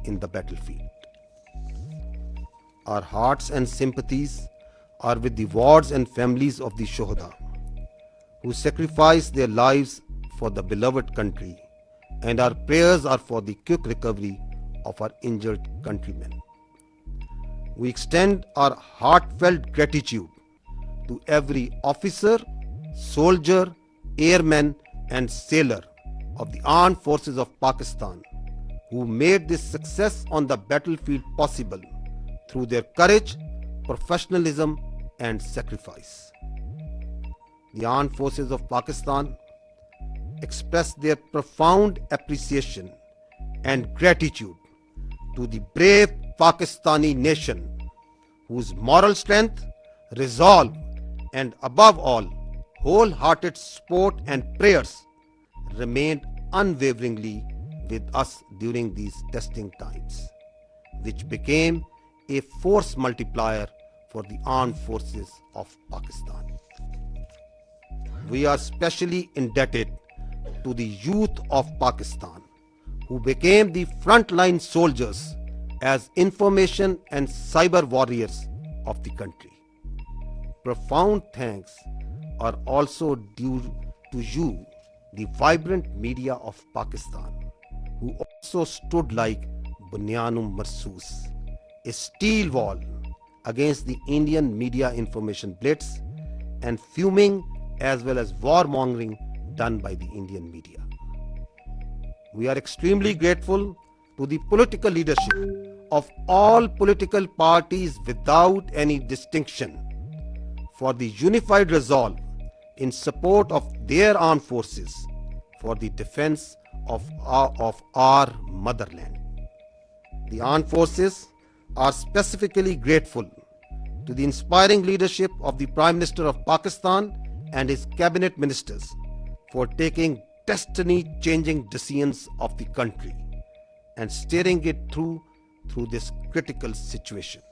in the battlefield. Our hearts and sympathies are with the wards and families of the Shohada, who sacrificed their lives for the beloved country, and our prayers are for the quick recovery of our injured countrymen. We extend our heartfelt gratitude to every officer, soldier, airman, and sailor of the armed forces of Pakistan who made this success on the battlefield possible through their courage, professionalism, and sacrifice. The armed forces of Pakistan express their profound appreciation and gratitude to the brave Pakistani nation whose moral strength, resolve, and above all, wholehearted support and prayers remained unwaveringly with us during these testing times, which became a force multiplier for the armed forces of Pakistan. We are specially indebted to the youth of Pakistan, who became the frontline soldiers as information and cyber warriors of the country. Profound thanks are also due to you, the vibrant media of Pakistan, who also stood like Bunyanum Marsus, a steel wall against the Indian media information blitz and fuming as well as warmongering done by the Indian media. We are extremely grateful to the political leadership of all political parties without any distinction for the unified resolve in support of their armed forces for the defense of our motherland. The armed forces are specifically grateful to the inspiring leadership of the Prime Minister of Pakistan and his cabinet ministers for taking destiny-changing decisions of the country and steering it through this critical situation.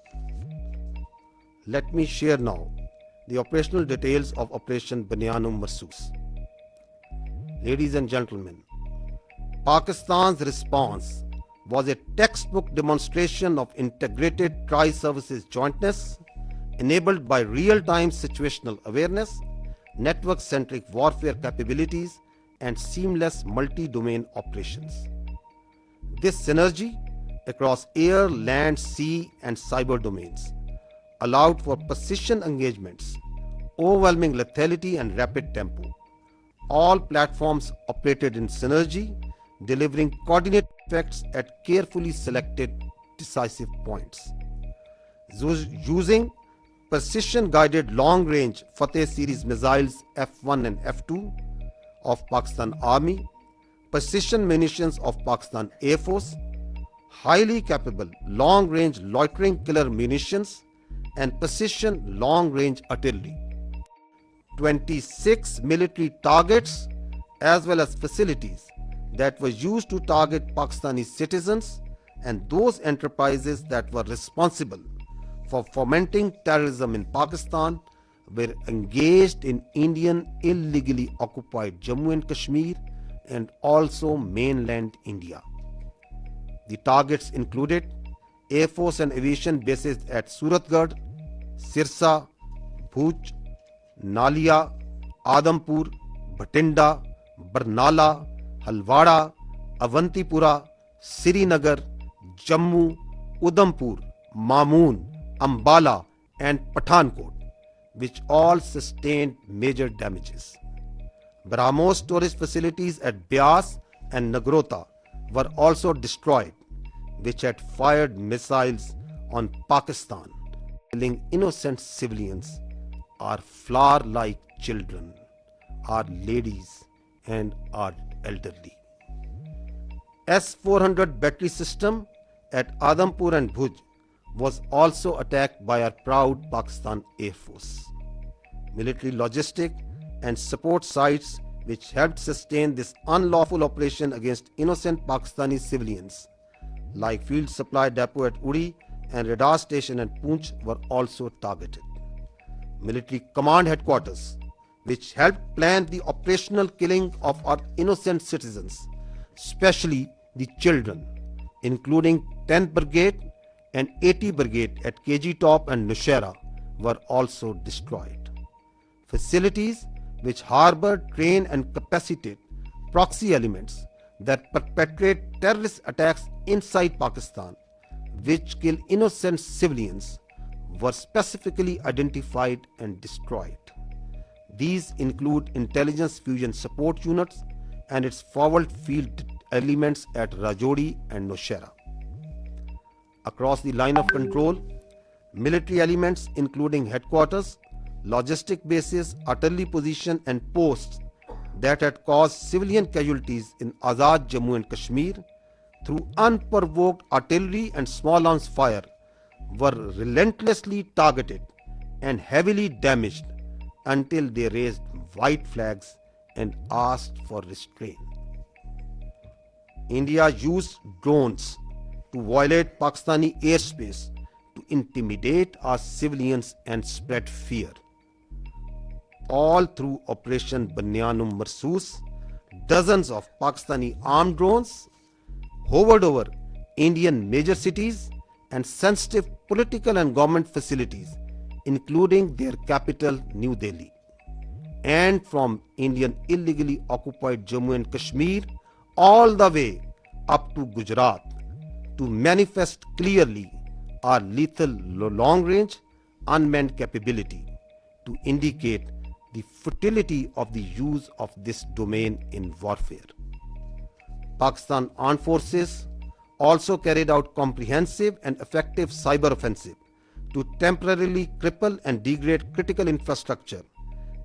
Let me share now the operational details of Operation Bunyanum Marsus. Ladies and gentlemen, Pakistan's response was a textbook demonstration of integrated tri-services jointness enabled by real-time situational awareness, network-centric warfare capabilities, and seamless multi-domain operations. This synergy across air, land, sea, and cyber domains allowed for precision engagements, overwhelming lethality, and rapid tempo. All platforms operated in synergy, delivering coordinated effects at carefully selected decisive points. Using precision-guided long-range Fateh series missiles F1 and F2 of Pakistan Army, precision munitions of Pakistan Air Force, highly capable long-range loitering killer munitions, and precision long-range artillery. 26 military targets as well as facilities that were used to target Pakistani citizens and those enterprises that were responsible for fomenting terrorism in Pakistan were engaged in Indian illegally occupied Jammu and Kashmir and also mainland India. The targets included Air Force and aviation bases at Suratgarh, Sirsa, Bhuj, Nalia, Adampur, Bhatinda, Barnala, Halwara, Avantipura, Srinagar, Jammu, Udhampur, Mamoon, Ambala, and Pathankot, which all sustained major damages. BrahMos storage facilities at Beas and Nagrota were also destroyed, which had fired missiles on Pakistan, killing innocent civilians, our flower-like children, our ladies, and our elderly. S400 battery system at Adampur and Bhuj was also attacked by our proud Pakistan Air Force. Military logistic and support sites which helped sustain this unlawful operation against innocent Pakistani civilians, like field supply depot at Uri and radar station at Poonch, were also targeted. Military command headquarters, which helped plan the operational killing of our innocent citizens, especially the children, including 10th Brigade and 80 Brigade at KG Top and Nushaira, were also destroyed. Facilities which harbor, train and capacitate proxy elements that perpetrate terrorist attacks inside Pakistan, which kill innocent civilians, were specifically identified and destroyed. These include intelligence fusion support units and its forward field elements at Rajouri and Nowshera. Across the line of control, military elements including headquarters, logistic bases, artillery position and posts that had caused civilian casualties in Azad Jammu and Kashmir through unprovoked artillery and small arms fire were relentlessly targeted and heavily damaged until they raised white flags and asked for restraint. India used drones to violate Pakistani airspace to intimidate our civilians and spread fear. All through Operation Banyan Marsoos, dozens of Pakistani armed drones hovered over Indian major cities and sensitive political and government facilities, including their capital, New Delhi. And from Indian illegally occupied Jammu and Kashmir all the way up to Gujarat to manifest clearly our lethal long-range unmanned capability to indicate the futility of the use of this domain in warfare. Pakistan Armed Forces also carried out comprehensive and effective cyber offensive to temporarily cripple and degrade critical infrastructure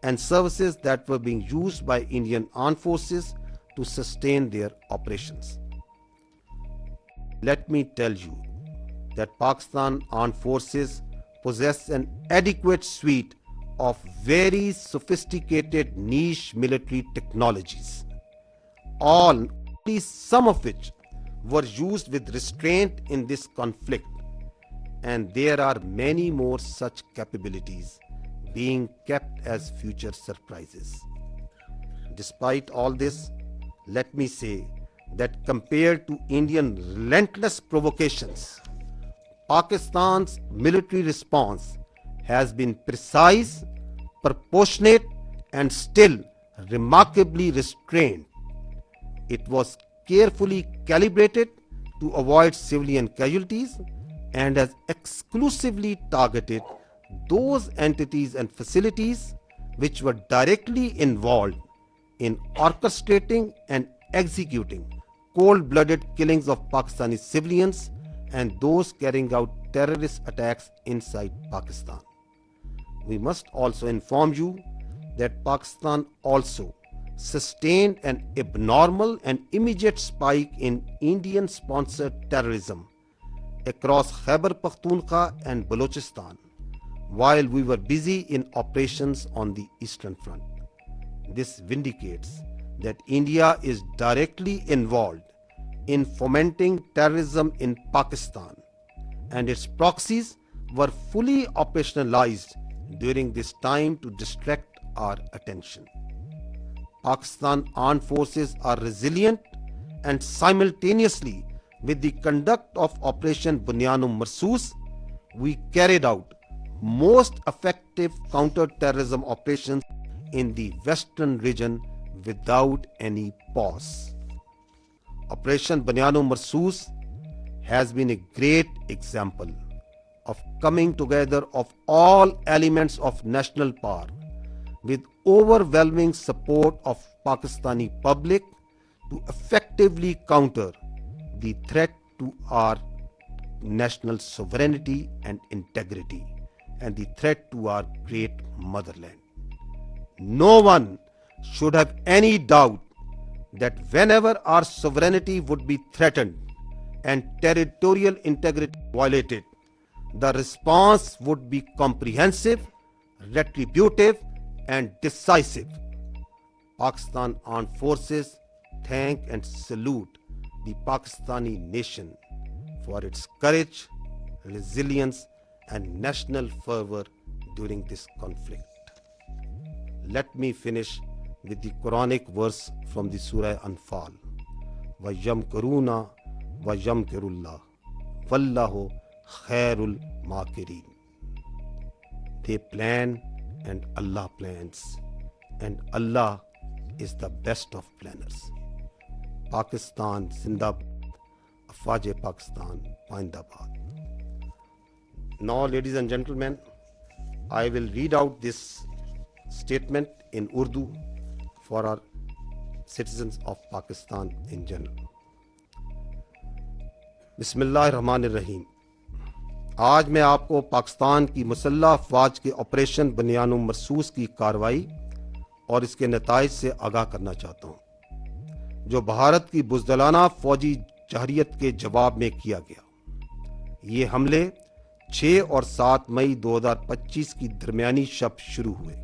and services that were being used by Indian Armed Forces to sustain their operations. Let me tell you that Pakistan Armed Forces possess an adequate suite of very sophisticated niche military technologies, only some of which were used with restraint in this conflict, and there are many more such capabilities being kept as future surprises. Despite all this, let me say that compared to Indian relentless provocations, Pakistan's military response has been precise, proportionate, and still remarkably restrained. It was carefully calibrated to avoid civilian casualties and has exclusively targeted those entities and facilities which were directly involved in orchestrating and executing cold-blooded killings of Pakistani civilians and those carrying out terrorist attacks inside Pakistan. We must also inform you that Pakistan also sustained an abnormal and immediate spike in Indian-sponsored terrorism across Khyber Pakhtunkhwa and Balochistan while we were busy in operations on the Eastern Front. This vindicates that India is directly involved in fomenting terrorism in Pakistan, and its proxies were fully operationalized during this time to distract our attention. Pakistan Armed Forces are resilient, and simultaneously with the conduct of Operation Banyan Marsoos, we carried out most effective counter-terrorism operations in the western region without any pause. Operation Banyan Marsoos has been a great example of coming together of all elements of national power with overwhelming support of Pakistani public to effectively counter the threat to our national sovereignty and integrity and the threat to our great motherland. No one should have any doubt that whenever our sovereignty would be threatened and territorial integrity violated, the response would be comprehensive, retributive, and decisive. Pakistan Armed Forces thank and salute the Pakistani nation for its courage, resilience, and national fervor during this conflict. Let me finish with the Quranic verse from the Surah Anfal. وَيَمْكُرُونَ وَيَمْكِرُ اللَّهُ وَاللَّهُ خَيْرُ الْمَاكِرِينَ. They plan and Allah plans, and Allah is the best of planners. Pakistan Zindabad, Afwaj Pakistan Pindabad. Now, ladies and gentlemen, I will read out this statement in Urdu for our citizens of Pakistan in general. बिस्मिल्लाहिर्रहमानिर्रहीम. आज मैं आपको पाकिस्तान की मुसल्लह अफवाज के operation बनियान मरसूस की कार्रवाई और इसके नताइज से आगाह करना चाहता हूँ, जो भारत की बुज़दिलाना फौजी जहरियत के जवाब में किया गया. ये हमले 6 और 7 मई 2025 की दरमियानी शब शुरू हुए,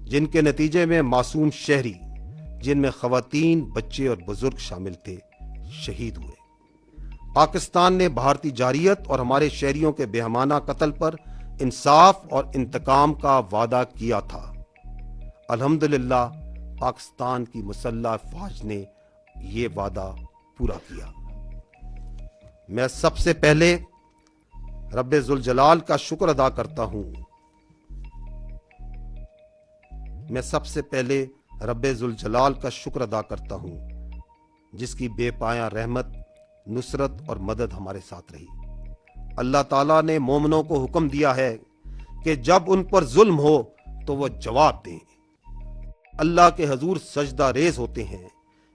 जिनके नतीजे में मासूम शहरी, जिनमें ख़वातीन, बच्चे और बुजुर्ग शामिल थे, शहीद हुए. पाकिस्तान ने भारतीय जारियत और हमारे शहरियों के बेहमाना कत्ल पर इंसाफ और इंतकाम का वादा किया था. अल्हम्दुलिल्लाह पाकिस्तान की मुसल्लह फौज ने ये वादा पूरा किया. मैं सबसे पहले रब्बे जुल जलाल का शुक्र अदा करता हूँ. मैं सबसे पहले रब्बे जुल जलाल का शुक्र अदा करता हूँ, जिसकी बेपाया रहमत, नुसरत और मदद हमारे साथ रही. अल्लाह ताला ने मोमिनों को हुक्म दिया है कि जब उन पर जुल्म हो तो वो जवाब दें. अल्लाह के हजूर सजदा रेज होते हैं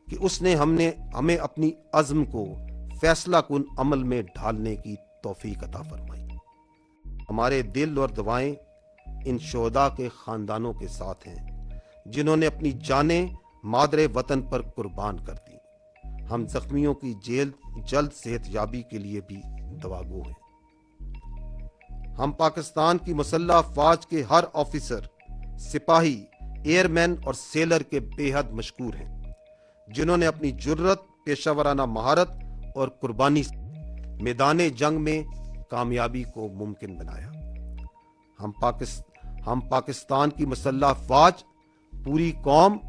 कि उसने हमें अपनी अज़्म को फैसला कुन अमल में ढालने की तौफीक अता फरमाई. हमारे दिल और दुआएं इन शोहदा के खानदानों के साथ हैं, जिन्होंने अपनी जानें मादरे वतन पर कुर्बान कर दी. हम जख्मियों की जल्द सेहतयाबी के लिए भी दुआगो हैं. हम पाकिस्तान की मुसल्लह अफवाज के हर ऑफिसर, सिपाही, एयरमैन और सेलर के बेहद मशकूर हैं, जिन्होंने अपनी जुर्रत, पेशावराना महारत और कुर्बानी से मैदान जंग में कामयाबी को मुमकिन बनाया. हम पाकिस्तान की मुसल्लह अफवाज, पूरी कौम,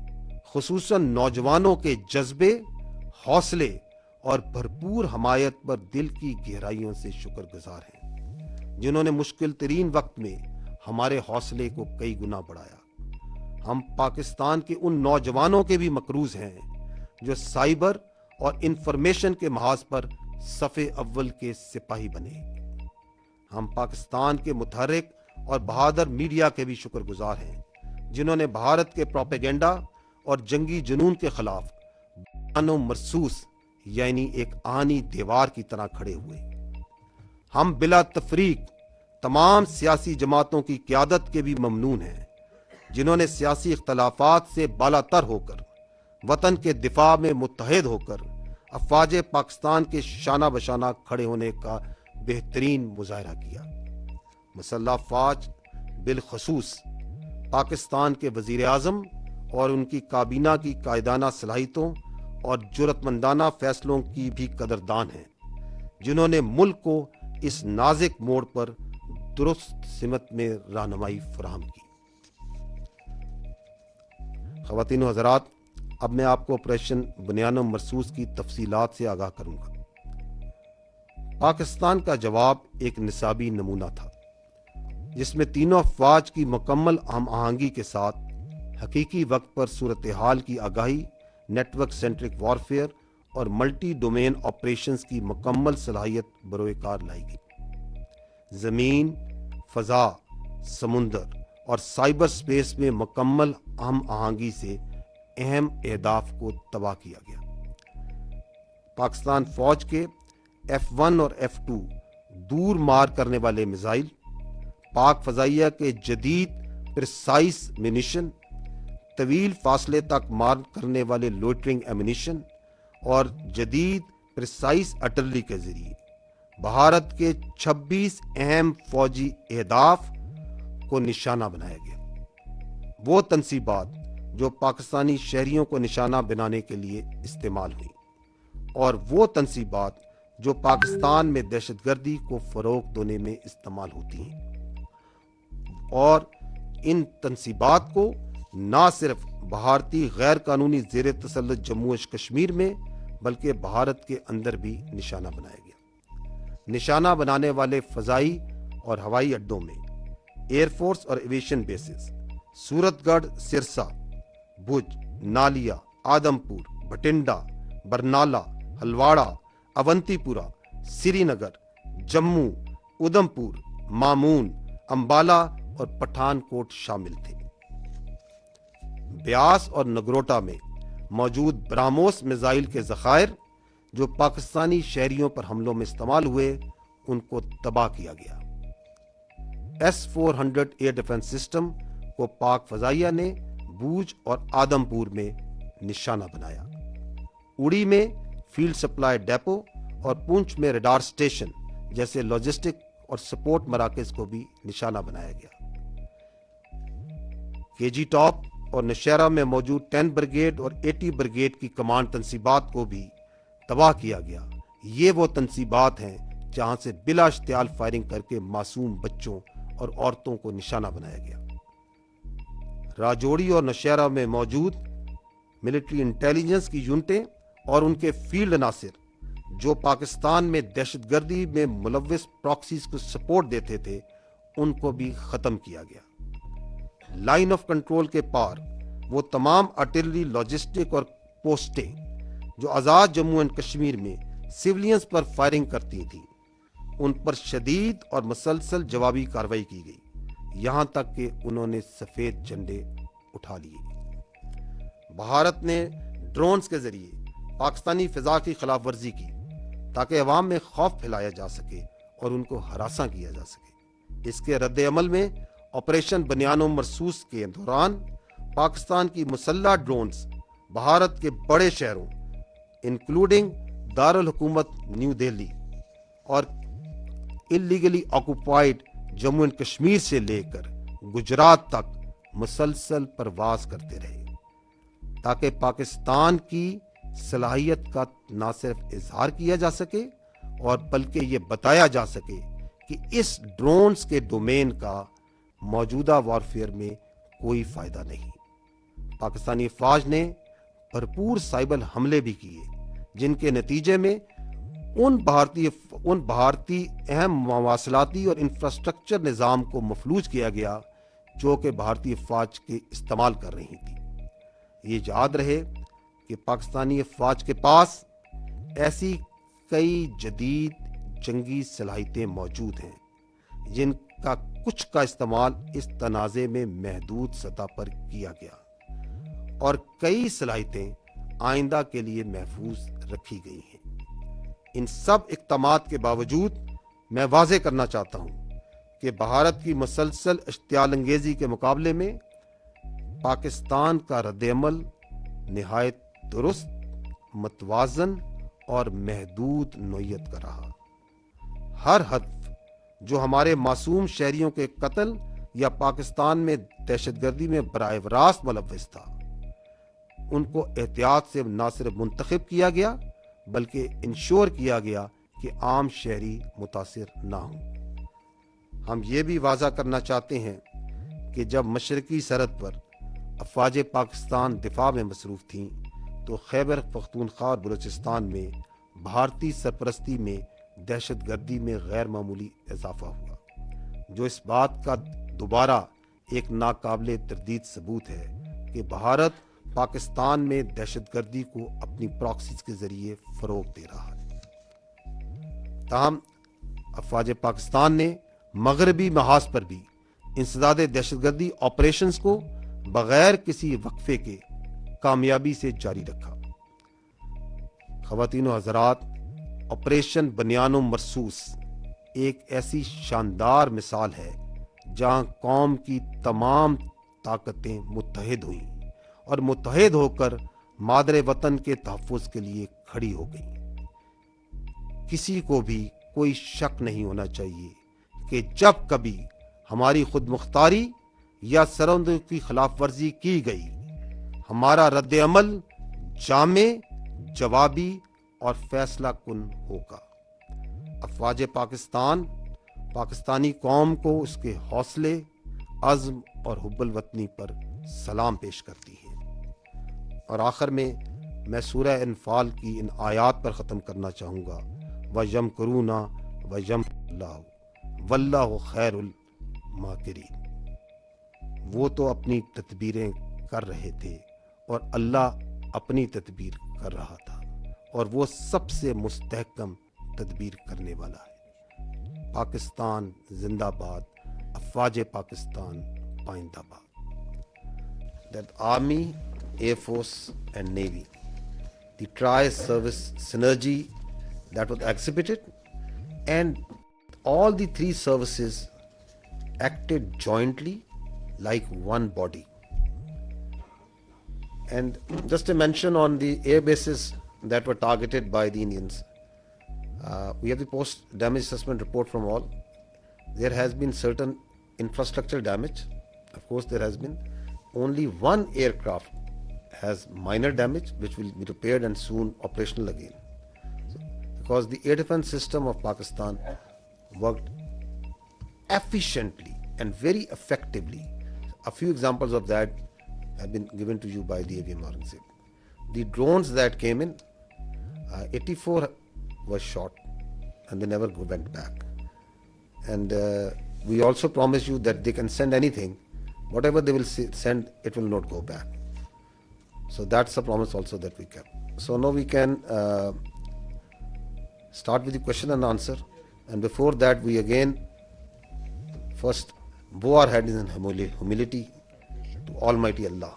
खुसूसन नौजवानों के जज्बे, हौसले और भरपूर हमायत पर दिल की गहराइयों से शुक्रगुजार हैं, जिन्होंने मुश्किल तरीन वक्त में हमारे हौसले को कई गुना बढ़ाया. हम पाकिस्तान के उन नौजवानों के भी मकरूज हैं जो साइबर और इंफॉर्मेशन के महाज पर सफ़े अव्वल के सिपाही बने. हम पाकिस्तान के मुतहर्रिक और बहादुर मीडिया के भी शुक्रगुजार हैं, जिन्होंने भारत के प्रोपेगेंडा और जंगी जुनून के खिलाफ बयान मरसूस यानी एक आनी दीवार की तरह खड़े हुए. हम बिला तफरीक तमाम सियासी जमातों की क़यादत के भी ममनून हैं, जिन्होंने सियासी इख्तलाफात से बालातर होकर, वतन के दिफा में मुत्तहिद होकर अफवाज पाकिस्तान के शाना बशाना खड़े होने का बेहतरीन मुजाहरा किया. मुसल्लह अफवाज बिलखसूस पाकिस्तान के वजीर आज़म और उनकी काबीना की कायदाना सलाहियतों और जुर्रतमंदाना फैसलों की भी कदरदान हैं, जिन्होंने मुल्क को इस नाजुक मोड़ पर दुरुस्त सिमत में रहनुमाई फराहम की. ख़वातीन व हज़रात, अब मैं आपको ऑपरेशन बनियान मरसूस की तफसीलात से आगाह करूंगा. पाकिस्तान का जवाब एक निसाबी नमूना था, जिसमें तीनों अफवाज की मुकम्मल हम आहंगी के साथ हकीकी वक्त पर सूरत हाल की आगाही, नेटवर्क सेंट्रिक वॉरफेयर और मल्टी डोमेन ऑपरेशंस की मुकम्मल सलाहियत बरोकार लाई गई. ज़मीन, फ़ज़ा, समुंदर और साइबर स्पेस में मुकम्मल हम आहंगी से अहम अहदाफ को तबाह किया गया. पाकिस्तान फौज के F1 और F2 दूर मार करने वाले मिसाइल, पाक फजाइया के जदीद प्रिसाइस मिनिशन, तवील फासले तक मार करने वाले लोटरिंग एमिनिशन और जदीद प्रिसाइस आर्टिलरी के जरिए भारत के 26 अहम फौजी अहदाफ को निशाना बनाया गया. वो तनसीबात जो पाकिस्तानी शहरियों को निशाना बनाने के लिए इस्तेमाल हुई, और वो तनसीबात जो पाकिस्तान में दहशतगर्दी को फ़रोग़ देने में इस्तेमाल होती हैं. और इन तनसीबात को ना सिर्फ भारतीय गैर कानूनी ज़ेर तसल्लुत जम्मू कश्मीर में, بلکہ بھارت کے اندر بھی نشانہ بنایا گیا۔ نشانہ بنانے والے فضائی اور ہوائی اڈوں میں ایئر فورس اور ایویشن بیسز سورت گڑھ، سرسا، بھج، نالیا، آدم پور، بھٹنڈا، برنالہ، ہلواڑا، اونتی پورا، سری نگر، جموں، ادھم پور، مامون، امبالہ اور پٹھان کوٹ شامل تھے۔ بیاس اور نگروٹا میں موجود براموس میزائل کے ذخائر جو پاکستانی شہریوں پر حملوں میں استعمال ہوئے ان کو تباہ کیا گیا۔ S400 ایئر ڈیفنس سسٹم کو پاک فضائیہ نے بوج اور آدم پور میں نشانہ بنایا۔ اڑی میں فیلڈ سپلائی ڈیپو اور پونچھ میں ریڈار سٹیشن جیسے لاجسٹک اور سپورٹ مراکز کو بھی نشانہ بنایا گیا۔ کے جی ٹاپ اور نشیرہ میں موجود 10 بریگیڈ اور 80 بریگیڈ کی کمانڈ تنصیبات کو بھی تباہ کیا گیا۔ یہ وہ تنصیبات ہیں جہاں سے بلا اشتعال فائرنگ کر کے معصوم بچوں اور عورتوں کو نشانہ بنایا گیا۔ راجوڑی اور نشیرہ میں موجود ملٹری انٹیلیجنس کی یونٹیں اور ان کے فیلڈ عناصر جو پاکستان میں دہشت گردی میں ملوث پراکسیز کو سپورٹ دیتے تھے ان کو بھی ختم کیا گیا۔ لائن آف کنٹرول کے پار وہ تمام آرٹلری، لاجسٹک اور پوسٹیں جو آزاد جموں اینڈ کشمیر میں سیولینز پر فائرنگ کرتی تھیں ان پر شدید اور مسلسل جوابی کارروائی کی گئی، یہاں تک کہ انہوں نے سفید جھنڈے اٹھا لیے۔ بھارت نے ڈرونز کے ذریعے پاکستانی فضا کی خلاف ورزی کی تاکہ عوام میں خوف پھیلایا جا سکے اور ان کو ہراساں کیا جا سکے۔ اس کے رد عمل میں آپریشن بنیان و مرصوص کے دوران پاکستان کی مسلح ڈرونز بھارت کے بڑے شہروں انکلوڈنگ دارالحکومت نیو دہلی اور illegally occupied Jammu and Kashmir سے لے کر گجرات تک مسلسل پرواز کرتے رہے تاکہ پاکستان کی صلاحیت کا نہ صرف اظہار کیا جا سکے اور بلکہ یہ بتایا جا سکے کہ اس ڈرونز کے ڈومین کا موجودہ وارفیئر میں کوئی فائدہ نہیں۔ پاکستانی فوج نے بھرپور سائبر حملے بھی کیے جن کے نتیجے میں ان بھارتی اہم مواصلاتی اور انفراسٹرکچر نظام کو مفلوج کیا گیا جو کہ بھارتی فوج کے استعمال کر رہی تھی۔ یہ یاد رہے کہ پاکستانی فوج کے پاس ایسی کئی جدید جنگی صلاحیتیں موجود ہیں جن کا کچھ کا استعمال اس تنازع میں محدود سطح پر کیا گیا اور کئی صلاحیتیں آئندہ کے لیے محفوظ رکھی گئی ہیں۔ ان سب اقدامات کے باوجود میں واضح کرنا چاہتا ہوں کہ بھارت کی مسلسل اشتعال انگیزی کے مقابلے میں پاکستان کا رد عمل نہایت درست، متوازن اور محدود نوعیت کا رہا۔ ہر ہدف جو ہمارے معصوم شہریوں کے قتل یا پاکستان میں دہشت گردی میں براہ راست ملوث تھا ان کو احتیاط سے نہ صرف منتخب کیا گیا بلکہ انشور کیا گیا کہ عام شہری متاثر نہ ہوں۔ ہم یہ بھی واضح کرنا چاہتے ہیں کہ جب مشرقی سرحد پر افواج پاکستان دفاع میں مصروف تھیں تو خیبر پختونخوا اور بلوچستان میں بھارتی سرپرستی میں دہشت گردی میں غیر معمولی اضافہ ہوا، جو اس بات کا دوبارہ ایک ناقابل تردید ثبوت ہے کہ بھارت پاکستان میں دہشت گردی کو اپنی پراکسیز کے ذریعے فروغ دے رہا ہے۔ تاہم افواج پاکستان نے مغربی محاذ پر بھی انسداد دہشت گردی آپریشنز کو بغیر کسی وقفے کے کامیابی سے جاری رکھا۔ خواتین و حضرات، آپریشن بنیان و مرصوص ایک ایسی شاندار مثال ہے جہاں قوم کی تمام طاقتیں متحد ہوئیں اور متحد ہو کر مادر وطن کے تحفظ کے لیے کھڑی ہو گئیں۔ کسی کو بھی کوئی شک نہیں ہونا چاہیے کہ جب کبھی ہماری خود مختاری یا سرحدوں کی خلاف ورزی کی گئی، ہمارا رد عمل جامع، جوابی اور فیصلہ کن ہوگا۔ افواج پاکستان پاکستانی قوم کو اس کے حوصلے، عزم اور حب الوطنی پر سلام پیش کرتی ہے۔ اور آخر میں मैं सूरह इनफाल की इन आयात पर ख़त्म करना चाहूँगा, वयम करूना वयम वल्लाहु खैरुल माकिरीन। वो तो अपनी तदबीरें कर रहे थे और अल्लाह अपनी तदबीर कर रहा था, और वो सबसे मुस्तहकम तदबीर करने वाला है। पाकिस्तान जिंदाबाद, अफवाज Pakistan पाइंदाबाद। That Army, Air Force and Navy, the tri-service synergy that was exhibited, and all the three services acted jointly like one body. And just a mention on the air bases that were targeted by the Indians. We have the post damage assessment report from all. There has been certain infrastructure damage. Of course, there has been. Only one aircraft has minor damage, which will be repaired and soon operational again. So, because the air defense system of Pakistan worked efficiently and very effectively. A few examples of that have been given to you by the AVM Aurangzeb. The drones that came in, 84 was shot and they never went back. And we also promise you that they can send anything. Whatever they will send, it will not go back. So that's a promise also that we kept. So now we can start with the question and answer. And before that, we again first bow our heads in humility to Almighty Allah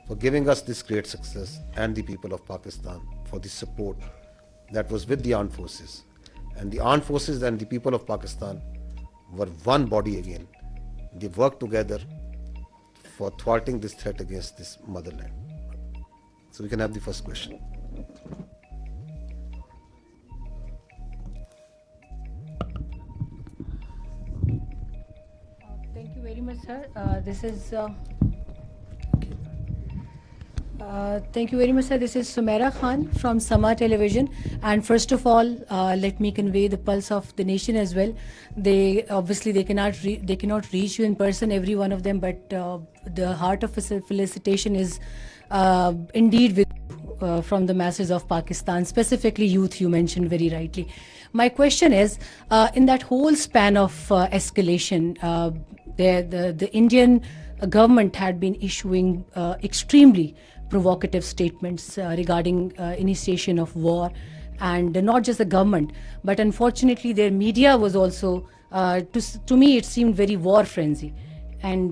for giving us this great success, and the people of Pakistan for the support that was with the armed forces. And the armed forces and the people of Pakistan were one body again. They worked together for thwarting this threat against this motherland. So we can have the first question. Thank you very much, sir. Thank you very much, sir. This is Sumaira Khan from Sama Television. And first of all, let me convey the pulse of the nation as well. They obviously they cannot reach you in person, every one of them, but the heart of felicitation is indeed with from the masses of Pakistan, specifically youth. You mentioned very rightly. My question is, in that whole span of escalation, the Indian government had been issuing extremely provocative statements regarding initiation of war, and not just the government, but unfortunately their media was also, to me it seemed very war frenzy. And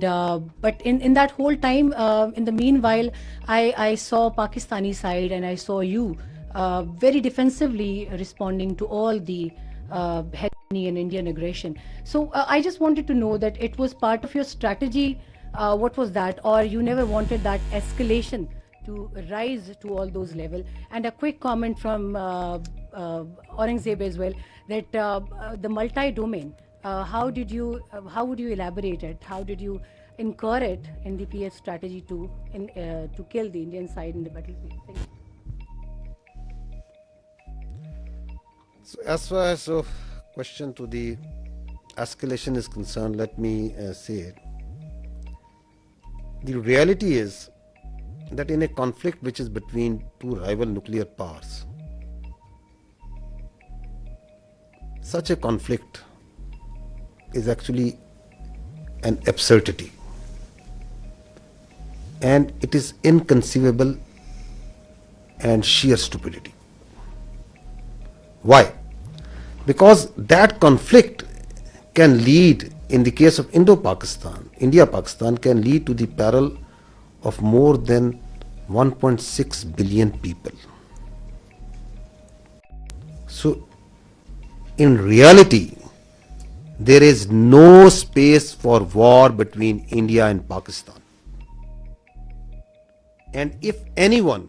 but in that whole time, in the meanwhile, I saw Pakistani side and I saw you very defensively responding to all the hegemony and Indian aggression. So I just wanted to know that it was part of your strategy. What was that, or you never wanted that escalation to rise to all those levels? And a quick comment from Aurangzeb as well, that the multi-domain. How would you elaborate it? How did you incur it in the PF strategy to kill the Indian side in the battlefield? Thank you. So as far as question to the escalation is concerned, let me say it. The reality is that in a conflict which is between two rival nuclear powers, such a conflict is actually an absurdity, and it is inconceivable and sheer stupidity. Why? Because that conflict can lead, in the case of Indo-Pakistan, India-Pakistan, can lead to the peril of more than 1.6 billion people. So, in reality, there is no space for war between India and Pakistan. And if anyone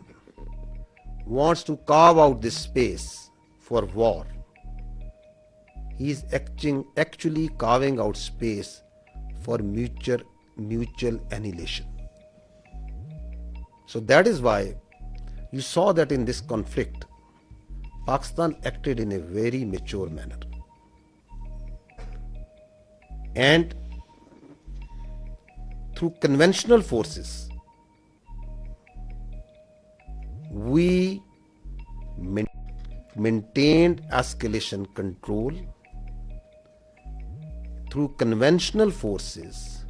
wants to carve out this space for war, he is actually carving out space for mutual annihilation. So that is why you saw that in this conflict, Pakistan acted in a very mature manner. And through conventional forces, we maintained escalation control through conventional forces.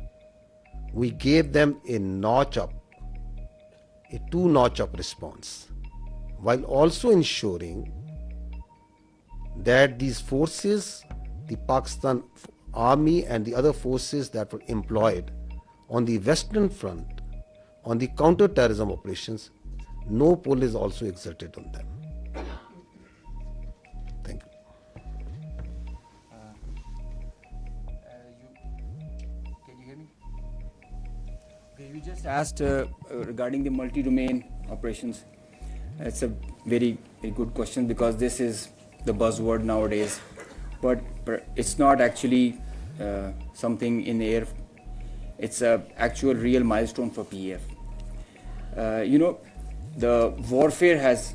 We gave them a two-notch up response, while also ensuring that these forces, the Pakistan army and the other forces that were employed on the Western Front, on the counter-terrorism operations, no pull is also exerted on them. Thank you. Can you hear me? Okay, you just asked regarding the multi-domain operations. It's a very good question, because this is the buzzword nowadays, but it's not actually something in the air. It's a actual real milestone for PAF. The warfare has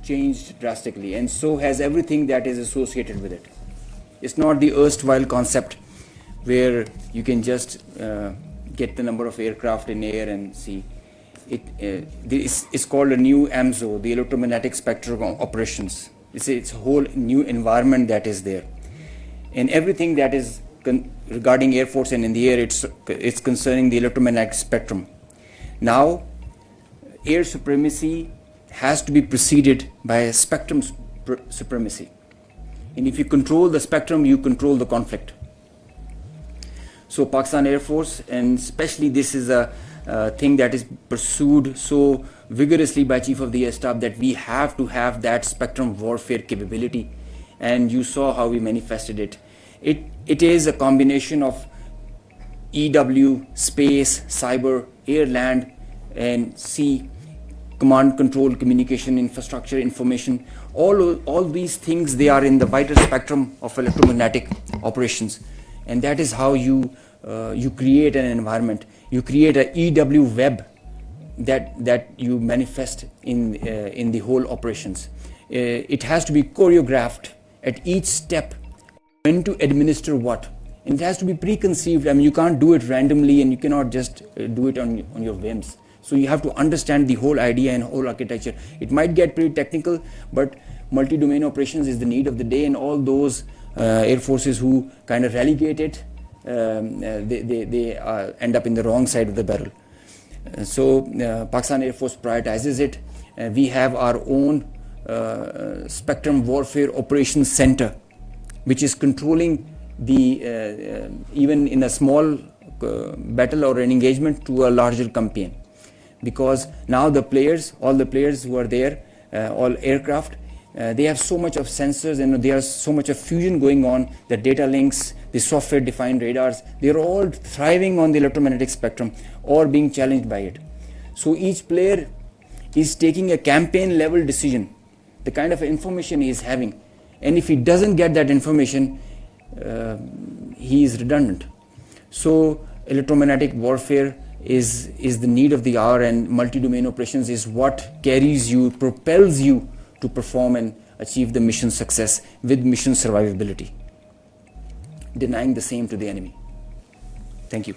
changed drastically, and so has everything that is associated with it. It's not the erstwhile concept where you can just get the number of aircraft in air and see. It's called a new AMSO, the electromagnetic spectrum operations. It's a whole new environment that is there, and everything that is regarding Air Force and in the air, it's concerning the electromagnetic spectrum. Now, air supremacy has to be preceded by a spectrum supremacy, and if you control the spectrum, you control the conflict. So Pakistan Air Force, and especially this is a thing that is pursued so vigorously by Chief of the Air Staff, that we have to have that spectrum warfare capability, and you saw how we manifested it. It is a combination of EW, space, cyber, air, land, and sea, command, control, communication, infrastructure, information. All these things, they are in the wider spectrum of electromagnetic operations, and that is how you create an environment. You create a EW web that you manifest in the whole operations. It has to be choreographed at each step, when to administer what, and it has to be preconceived. I mean, you can't do it randomly, and you cannot just do it on your whims. So you have to understand the whole idea and whole architecture. It might get pretty technical, but multi-domain operations is the need of the day, and all those air forces who kind of relegate it, they end up in the wrong side of the barrel. So Pakistan Air Force prioritizes it. We have our own Spectrum Warfare Operations Center, which is controlling the even in a small battle or an engagement to a larger campaign, because now all the players who are there, all aircraft, they have so much of sensors, and there is so much of fusion going on, the data links, the software defined radars, they're all thriving on the electromagnetic spectrum or being challenged by it. So each player is taking a campaign level decision, the kind of information he is having, and if he doesn't get that information, he is redundant. So electromagnetic warfare is the need of the hour, and multi-domain operations is what carries you, propels you to perform and achieve the mission success with mission survivability, denying the same to the enemy. Thank you.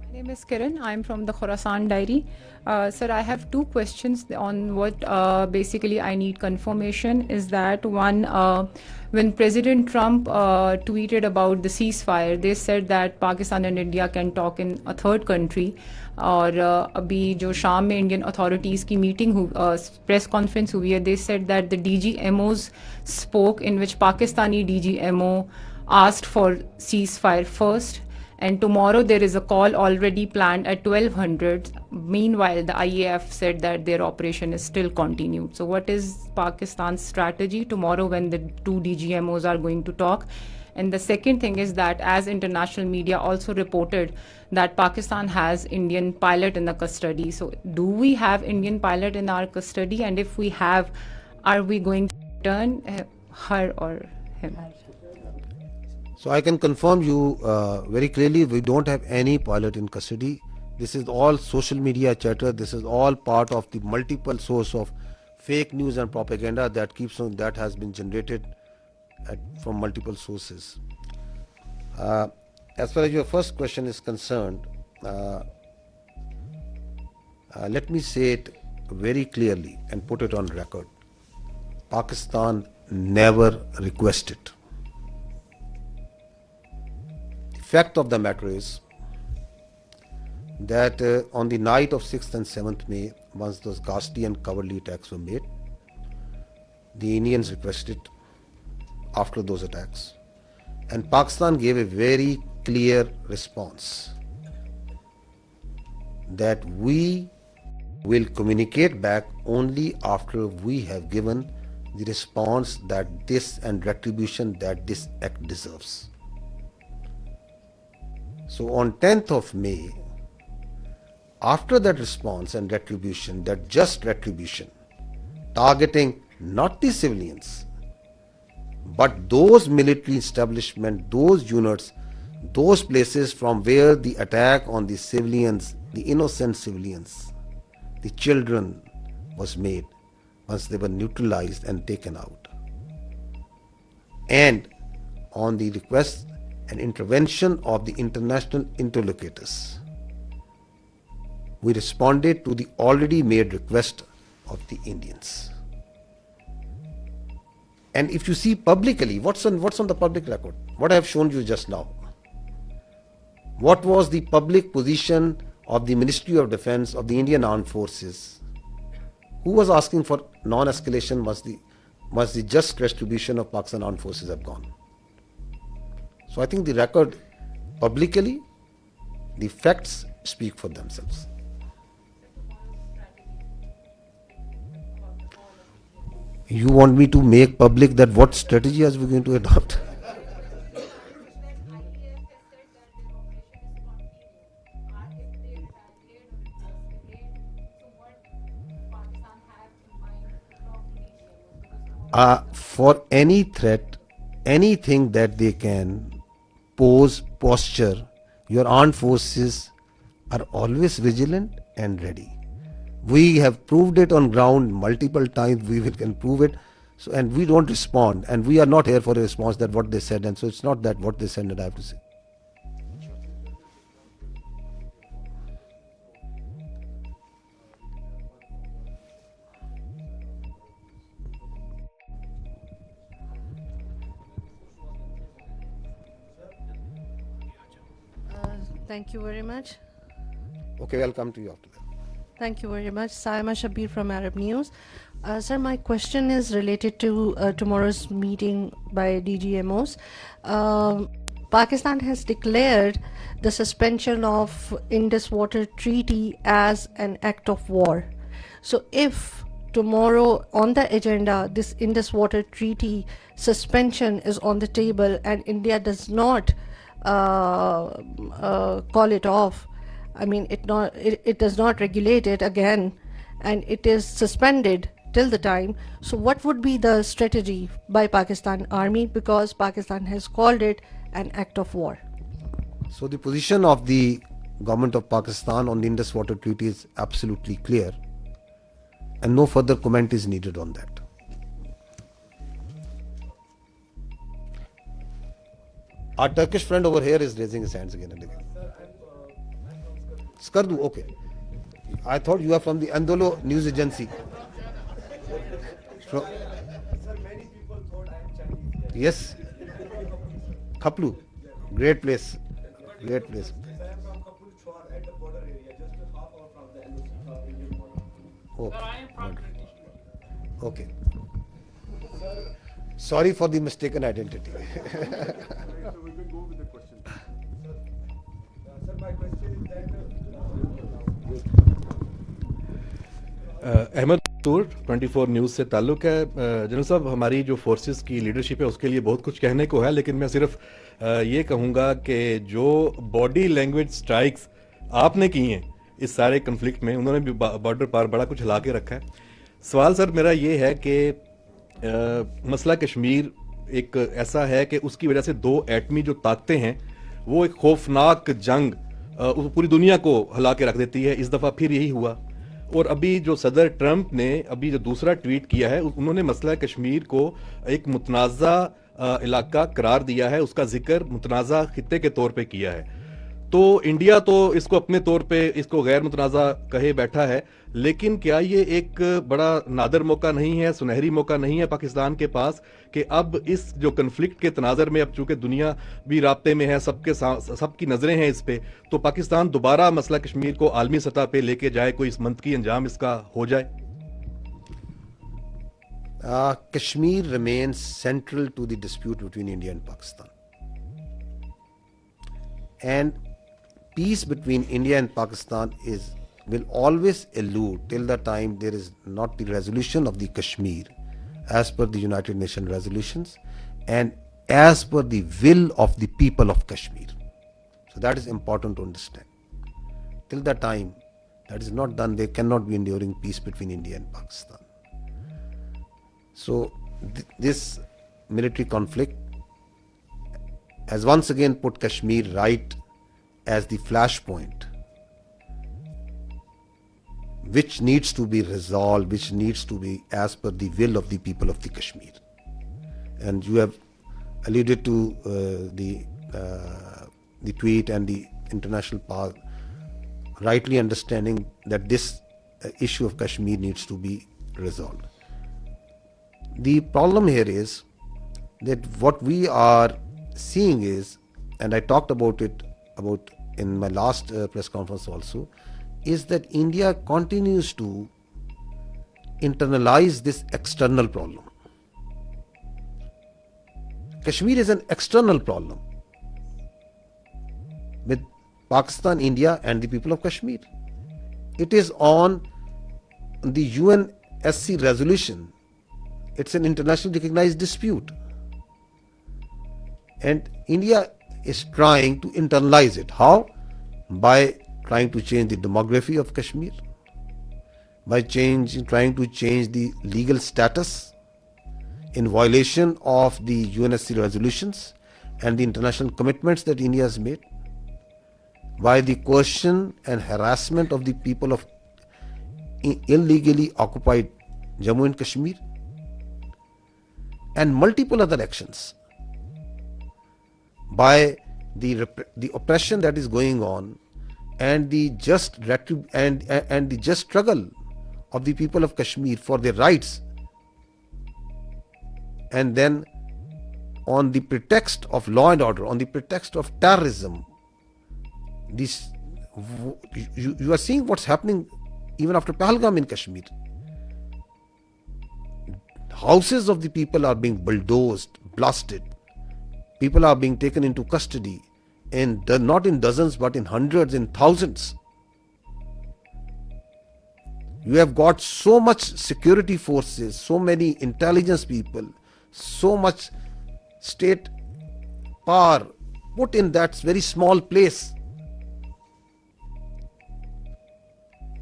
My name is Kiran. I'm from the Khorasan Diary. Sir, I have two questions on what basically I need confirmation. Is that one, when President Trump tweeted about the ceasefire, they said that Pakistan and India can talk in a third country. और अभी जो शाम में Indian authorities की meeting press conference हुई है, they said that the DGMOs spoke, in which Pakistani DGMO asked for ceasefire first, and tomorrow there is a call already planned at 1200. Meanwhile, the IAF said that their operation is still continued. So what is Pakistan's strategy tomorrow when the two DGMOs are going to talk? And the second thing is that, as international media also reported, that Pakistan has Indian pilot in the custody. So do we have Indian pilot in our custody? And if we have, are we going to return her or him? So I can confirm you very clearly, we don't have any pilot in custody. This is all social media chatter. This is all part of the multiple source of fake news and propaganda that has been generated from multiple sources. As far as your first question is concerned, Let me say it very clearly and put it on record. Pakistan never requested. The fact of the matter is that on the night of 6th and 7th May, once those ghastly and cowardly attacks were made, the Indians requested after those attacks. And Pakistan gave a very clear response that we will communicate back only after we have given the response that this and retribution that this act deserves. So on 10th of May, after that response and retribution, that just retribution, targeting not the civilians, but those military establishments, those units, those places from where the attack on the civilians, the innocent civilians, the children was made, once they were neutralized and taken out. And on the request and intervention of the international interlocutors, we responded to the already made request of the Indians. And if you see publicly, what's on the public record? What I have shown you just now. What was the public position of the Ministry of Defense of the Indian Armed Forces? Who was asking for non-escalation once the just retribution of Pakistan Armed Forces have gone? So I think the record publicly, the facts speak for themselves. You want me to make public that what strategy are we going to adopt? For any threat, anything that they can pose, posture, your armed forces are always vigilant and ready. We have proved it on ground multiple times. We can prove it. So, and we don't respond. And we are not here for a response that what they said. And so it's not that what they said that I have to say. Thank you very much. Okay, I'll come to you after that. Thank you very much. Saima Shabir from Arab News. Sir, my question is related to tomorrow's meeting by DGMOs. Pakistan has declared the suspension of Indus Water Treaty as an act of war. So if tomorrow on the agenda this Indus Water Treaty suspension is on the table and India does not call it off, I mean it does not regulate it again and it is suspended till the time, so what would be the strategy by Pakistan Army, because Pakistan has called it an act of war? So the position of the government of Pakistan on the Indus Water Treaty is absolutely clear and no further comment is needed on that. Our Turkish friend over here is raising his hands again and again. Skardu, okay. I thought you are from the Andolo news agency. So, yes. Khaplu, great place. Great place. Okay. Okay. Sorry for the mistaken identity. Ahmad टूर 24 news से ताल्लुक़ है। General साहब, हमारी जो forces की leadership है उसके लिए बहुत कुछ कहने को है, लेकिन मैं सिर्फ ये कहूँगा कि जो बॉडी लैंग्वेज स्ट्राइक्स आपने की हैं इस सारे कन्फ्लिक्ट में, उन्होंने भी बॉर्डर पार बड़ा कुछ हिला के रखा है। सवाल सर मेरा ये है कि मसला कश्मीर एक ऐसा है कि उसकी वजह से दो एटमी जो ताकतें हैं वो एक खौफनाक जंग पूरी दुनिया को हिला के रख देती है। इस दफ़ा फिर यही हुआ। और अभी जो सदर ट्रंप ने अभी जो दूसरा ट्वीट किया है, उन्होंने मसला कश्मीर को एक मुतनाज़ा इलाका करार दिया है, उसका जिक्र मुतनाज़ा खित्ते के तौर पे किया है। तो इंडिया तो इसको अपने तौर पे इसको गैर मुतनाज़ा कहे बैठा है, लेकिन क्या ये एक बड़ा नादर मौका नहीं है, सुनहरी मौका नहीं है पाकिस्तान के पास कि अब इस जो कन्फ्लिक्ट के तनाज़र में, अब चूंकि दुनिया भी राब्ते में है, सबकी नज़रें हैं इस पे, तो पाकिस्तान दोबारा मसला कश्मीर को आलमी सतह पे लेके जाए, कोई इस मंतकी अंजाम इसका हो जाए? Kashmir remains central to the dispute between India and Pakistan. And peace between India and Pakistan will always elude till the time there is not the resolution of the Kashmir as per the United Nations resolutions and as per the will of the people of Kashmir. So that is important to understand. Till the time that is not done, there cannot be enduring peace between India and Pakistan. So this military conflict has once again put Kashmir right as the flashpoint, which needs to be resolved, which needs to be as per the will of the people of the Kashmir. And you have alluded to the tweet and the international power rightly understanding that this issue of Kashmir needs to be resolved. The problem here is that what we are seeing is, and I talked about it in my last press conference also, is that India continues to internalize this external problem. Kashmir is an external problem with Pakistan, India and the people of Kashmir. It is on the UNSC resolution. It's an internationally recognized dispute. And India is trying to internalize it. How? By trying to change the demography of Kashmir, by trying to change the legal status in violation of the UNSC resolutions and the international commitments that India has made, by the coercion and harassment of the people of illegally occupied Jammu and Kashmir, and multiple other actions, by the oppression that is going on and the just and the just struggle of the people of Kashmir for their rights, and then on the pretext of law and order, on the pretext of terrorism, you are seeing what's happening even after Pahalgam in Kashmir. Houses of the people are being bulldozed, blasted. People are being taken into custody, and not in dozens but in hundreds, in thousands. You have got so much security forces, so many intelligence people, so much state power put in that very small place.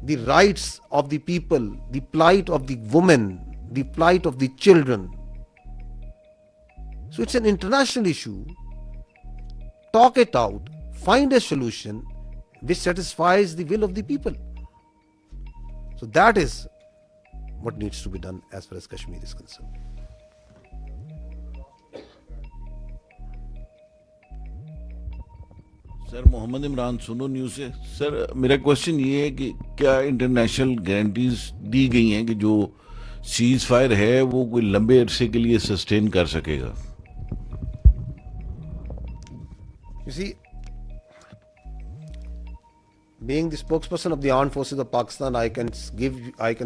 The rights of the people, the plight of the women, the plight of the children. So it's an international issue. Talk it out, find a solution which satisfies the will of the people. So that is what needs to be done as far as Kashmir is concerned. Sir Mohammad Imran सुनो news से। Sir मेरा question ये है कि क्या international guarantees दी गई हैं कि जो सीज फायर है वो कोई लंबे अरसे के लिए सस्टेन कर सकेगा? You see, being the spokesperson of the armed forces of Pakistan, I can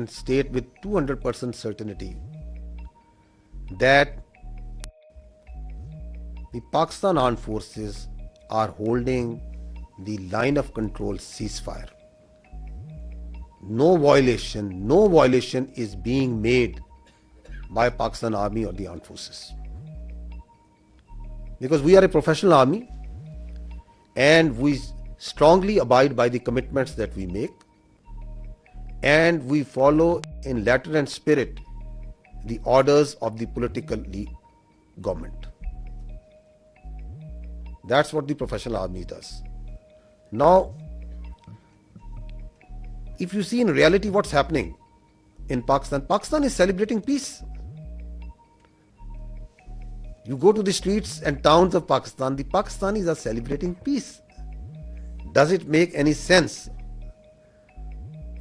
state with 200% certainty that the Pakistan armed forces are holding the line of control ceasefire. No violation is being made by Pakistan Army or the armed forces. Because we are a professional army and we strongly abide by the commitments that we make, and we follow in letter and spirit the orders of the political government. That's what the professional army does. Now, if you see in reality what's happening in Pakistan, Pakistan is celebrating peace. You go to the streets and towns of Pakistan, the Pakistanis are celebrating peace. does it make any sense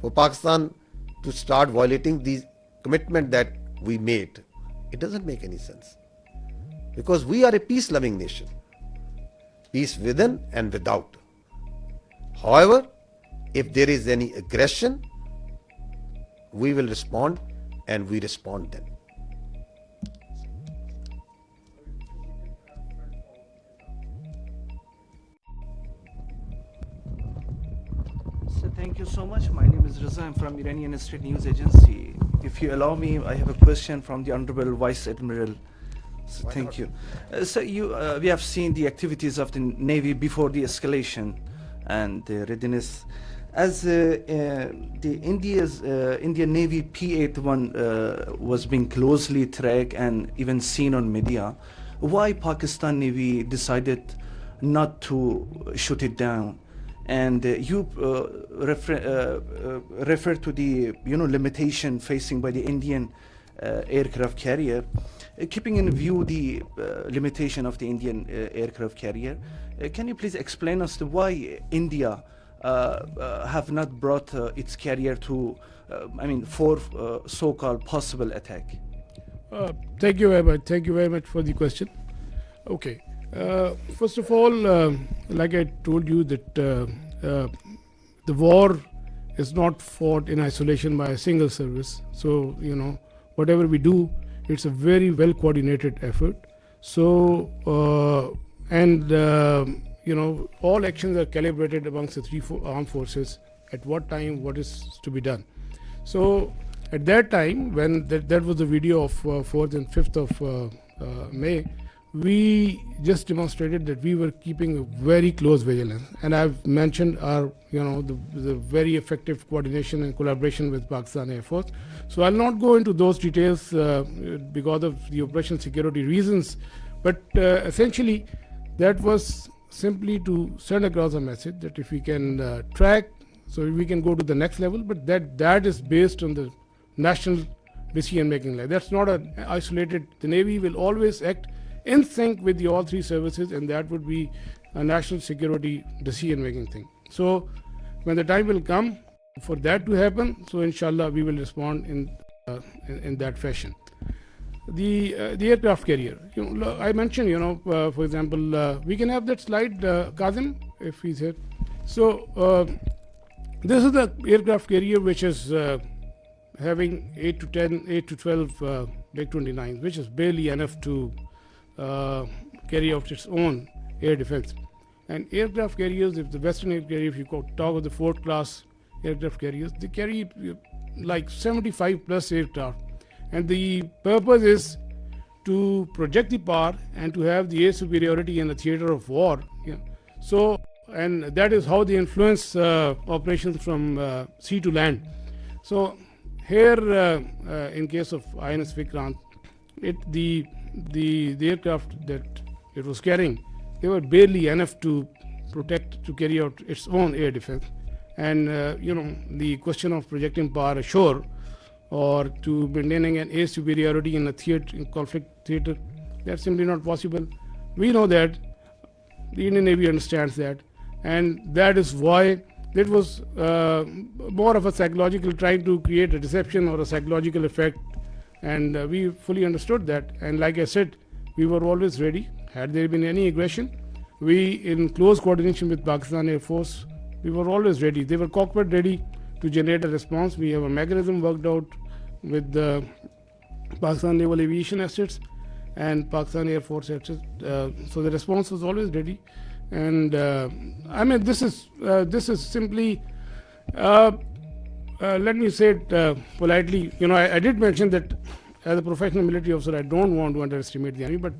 for Pakistan to start violating the commitment that we made? It doesn't make any sense, because we are a peace-loving nation, peace within and without. However, if there is any aggression, we will respond, and we respond then. So thank you so much. My name is Raza. I'm from Iranian State News Agency. If you allow me, I have a question from the Honorable Vice Admiral. So thank you. We have seen the activities of the Navy before the escalation and the readiness. As the Indian Navy P-81 was being closely tracked and even seen on media, why Pakistan Navy decided not to shoot it down? And you refer to the limitation facing by the Indian aircraft carrier. Keeping in view the limitation of the Indian aircraft carrier, can you please explain us why India have not brought its carrier to, for so-called possible attack? Thank you very much. Thank you very much for the question. Okay. First of all, like I told you that the war is not fought in isolation by a single service. So, whatever we do, it's a very well coordinated effort. So, all actions are calibrated amongst the three armed forces at what time, what is to be done. So, at that time, when that was the video of 4th and 5th of May, we just demonstrated that we were keeping a very close vigilance, and I've mentioned our the very effective coordination and collaboration with Pakistan Air Force. So I'll not go into those details because of the operational security reasons, but essentially that was simply to send across a message that if we can track, so we can go to the next level, but that is based on the national decision making. That's not an isolated. The Navy will always act in sync with the all three services, and that would be a national security decision making thing. So when the time will come for that to happen, so inshallah we will respond in that fashion. The aircraft carrier, I mentioned, for example, we can have that slide, Kazim, if he's here. So this is the aircraft carrier which is having 8 to 12 Big 29s, which is barely enough to carry out its own air defense. And aircraft carriers, if the Western air carrier, if you talk of the 4th class aircraft carriers, they carry like 75 plus aircraft. And the purpose is to project the power and to have the air superiority in the theater of war. So, and that is how they influence operations from sea to land. So here, in case of INS Vikrant, the aircraft that it was carrying, they were barely enough to carry out its own air defense. And the question of projecting power ashore or to maintaining an air superiority in a conflict theater, that's simply not possible. We know that, the Indian Navy understands that, and that is why it was more of a psychological, trying to create a deception or a psychological effect, and we fully understood that. And like I said, we were always ready. Had there been any aggression, we, in close coordination with Pakistan Air Force, we were always ready. They were cockpit ready to generate a response. We have a mechanism worked out with the Pakistan Naval Aviation assets and Pakistan Air Force assets. So the response was always ready. And this is simply, let me say it politely. I did mention that as a professional military officer, I don't want to underestimate the enemy, but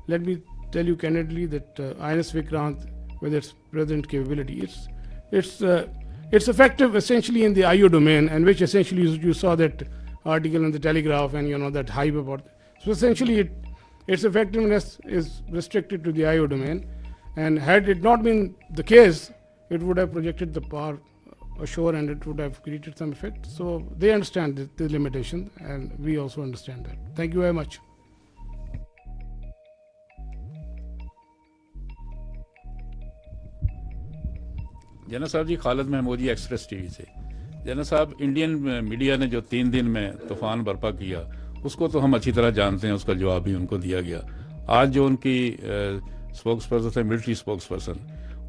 let me tell you candidly that INS Vikrant, with its present capability, it's effective essentially in the IO domain, and which essentially you saw that article in the Telegraph and that hype about. So essentially, its effectiveness is restricted to the IO domain, and had it not been the case, it would have projected the power ashore and it would have created some effect. So they understand the limitation, and we also understand that. Thank you very much. जना साहब जी, खालिद महमूद जी, express TV से। जना साहब, Indian media ने जो 3 दिन में तूफान बर्पा किया, उसको तो हम अच्छी तरह जानते हैं, उसका जवाब भी उनको दिया गया। आज जो उनकी स्पोक्स पर्सन थे, मिलिट्री स्पोक्स पर्सन,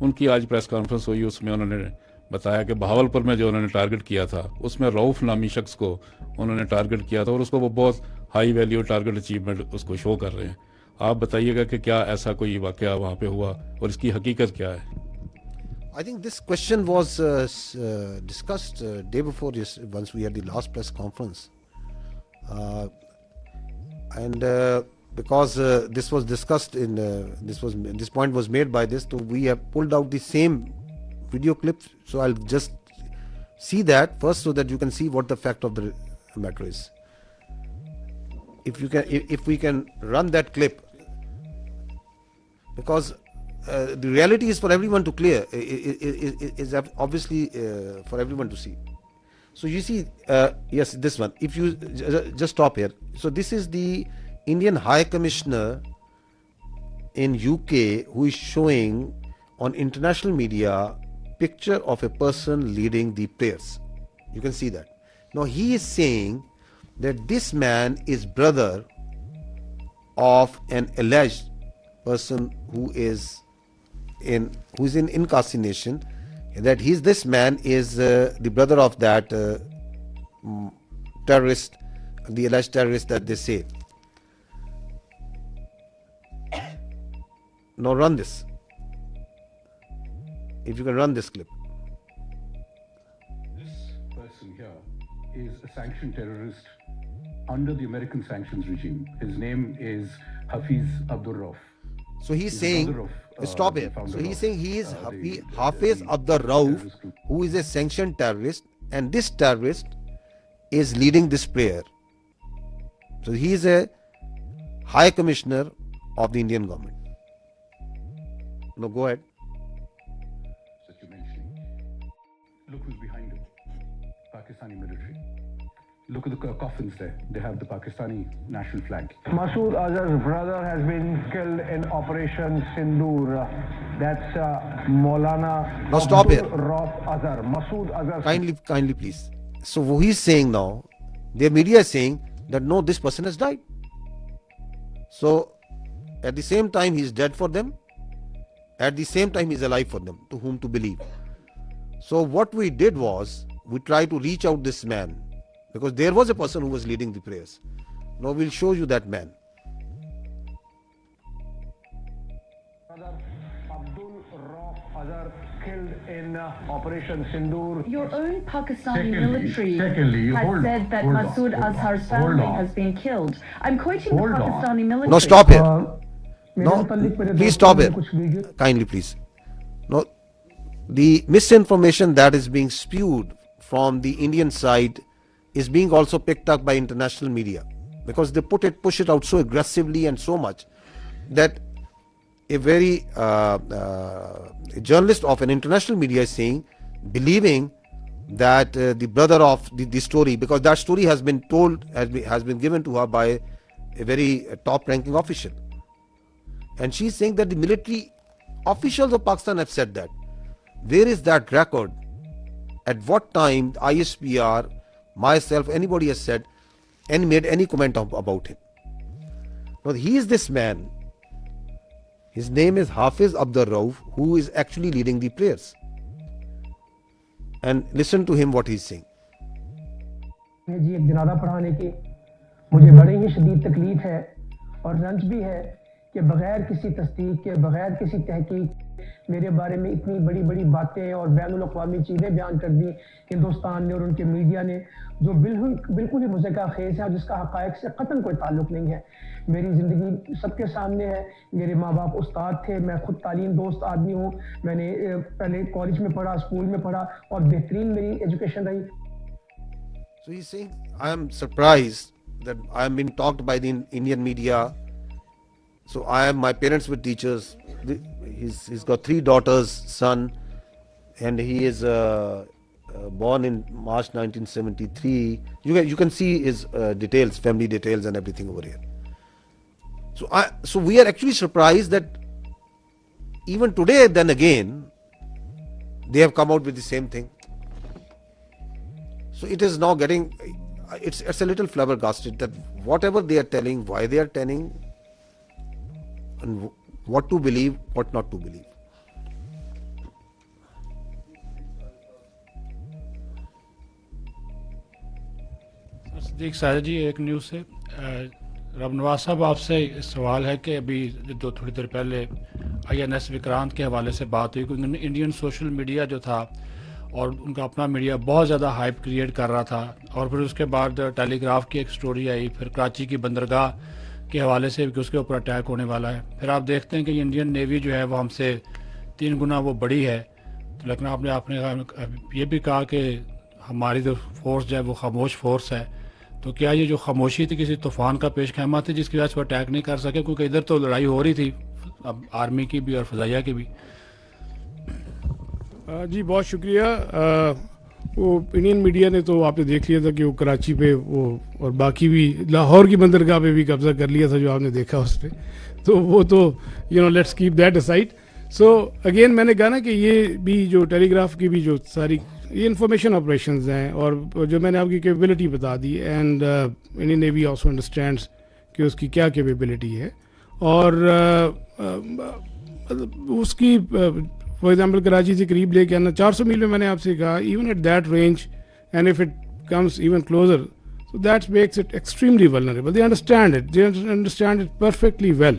उनकी आज प्रेस कॉन्फ्रेंस हुई, उसमें उन्होंने बताया कि बहावलपुर में जो उन्होंने टारगेट किया था, उसमें रऊफ नामी शख्स को उन्होंने टारगेट किया था और उसको वो बहुत हाई वैल्यू टारगेट अचीवमेंट उसको शो कर रहे हैं। आप बताइएगा कि क्या ऐसा कोई वाकया वहाँ पे हुआ और इसकी हकीकत क्या है? I think this question was discussed day before this, once we had the last press conference, and because this was discussed in this point was made by this, so we have pulled out the same video clip. So I'll just see that first, so that you can see what the fact of the matter is. If we can run that clip, because the reality is for everyone to clear, is obviously for everyone to see. So you see, yes, this one. If you just stop here. So this is the Indian High Commissioner in UK who is showing on international media picture of a person leading the prayers. You can see that. Now he is saying that this man is brother of an alleged person who is in incarceration, that this man is the brother of that terrorist, the alleged terrorist that they say. Now run this. If you can run this clip. This person here is a sanctioned terrorist under the American sanctions regime. His name is Hafiz Abdur Rauf. So he's saying, stop here. So he's saying he is Hafiz Abdur Rauf, who is a sanctioned terrorist, and this terrorist is leading this prayer. So he is a High Commissioner of the Indian government. Now go ahead. That you're mentioning. Look who's behind him. Pakistani military. Look at the coffins there. They have the Pakistani national flag. Masood Azhar's brother has been killed in Operation Sindoor. That's Maulana. Now stop here. Rauf Azhar. Masood Azhar. Kindly, please. So who he's saying now, their media is saying that no, this person has died. So at the same time, he's dead for them. At the same time, he's alive for them, to whom to believe. So what we did was, we tried to reach out this man, because there was a person who was leading the prayers. Now we'll show you that man. Abdul Rauf Azhar killed in Operation Sindoor. Your own Pakistani military has said that Masood Azhar's family has been killed. I'm quoting the Pakistani military. No, stop here. No, please stop here. Kindly, please. No, the misinformation that is being spewed from the Indian side is being also picked up by international media, because they push it out so aggressively and so much that a journalist of an international media is saying, believing that the brother of the story, because that story has been told, has been given to her by a very top ranking official, and she's saying that the military officials of Pakistan have said that. Where is that record? At what time ISPR, myself, anybody has said and made any comment about him? Now he is this man. His name is Hafiz Abdur Rauf, who is actually leading the prayers. And listen to him what he's saying. जी एक जनाजा पढ़ाने की मुझे बड़ी ही शदीद तकलीफ है और रंज भी है कि बगैर किसी तस्दीक के, बगैर किसी तहकीक मेरे बारे में इतनी बड़ी बड़ी बातें और बैनुल अक़वामी चीज़ें बयान कर दी हिंदुस्तान ने और उनके मीडिया ने, जो बिल्कुल ही मुज़क्का खेज़ है और जिसका हक़ाइक़ से क़तन कोई ताल्लुक़ नहीं है। मेरी ज़िंदगी सबके सामने है। मेरे माँ बाप उस्ताद थे, मैं खुद तालीम दोस्त आदमी हूँ। मैंने पहले कॉलेज में पढ़ा, स्कूल में पढ़ा और बेहतरीन मेरी एजुकेशन रही। So he's saying, I am surprised that I am being talked by the Indian media. So my parents were teachers. He's got 3 daughters, son, and he is born in March 1973. You can see his details, family details and everything over here. So we are actually surprised that even today, then again, they have come out with the same thing. So it is now getting, it's a little flabbergasted that whatever they are telling, why they are telling, and what to believe, what not to believe. صدیق ساجد جی ایک news سے رب نواز صاحب آپ سے سوال ہے کہ ابھی تھوڑی دیر پہلے INS وکرانت کے حوالے سے بات ہوئی کہ انڈین سوشل میڈیا جو تھا اور ان کا اپنا میڈیا بہت زیادہ ہائپ کریٹ کر رہا تھا، اور پھر اس کے بعد ٹیلی گراف کی ایک سٹوری آئی، پھر کراچی کی بندرگاہ کے حوالے سے کہ اس کے اوپر اٹیک ہونے والا ہے، پھر آپ دیکھتے ہیں کہ انڈین نیوی جو ہے وہ ہم سے 3 گنا وہ بڑی ہے، لیکن آپ نے یہ بھی کہا کہ ہماری جو فورس جو ہے وہ خاموش فورس ہے، تو کیا یہ جو خاموشی تھی کسی طوفان کا پیش خیمہ تھی جس کی وجہ سے وہ اٹیک نہیں کر سکے؟ کیونکہ ادھر تو لڑائی ہو رہی تھی اب آرمی کی بھی اور فضائیہ کی بھی. جی بہت شکریہ. وہ انڈین میڈیا نے تو آپ نے دیکھ لیا تھا کہ وہ کراچی پہ وہ اور باقی بھی لاہور کی بندرگاہ پہ بھی قبضہ کر لیا تھا جو آپ نے دیکھا اس پہ، تو وہ تو let's keep that aside. So again میں نے کہا نا کہ یہ بھی جو ٹیلی گراف کی بھی جو ساری یہ انفارمیشن آپریشنز ہیں اور جو میں نے آپ کی کیپیبلٹی بتا دی، and Indian Navy also understands کہ اس کی کیا کیپیبلٹی ہے، اور اس کی فار ایگزامپل کراچی سے قریب لے کے آنا 400 میل میں میں نے آپ سے کہا even at that range and if it comes even closer so that makes it extremely vulnerable. They understand it perfectly well.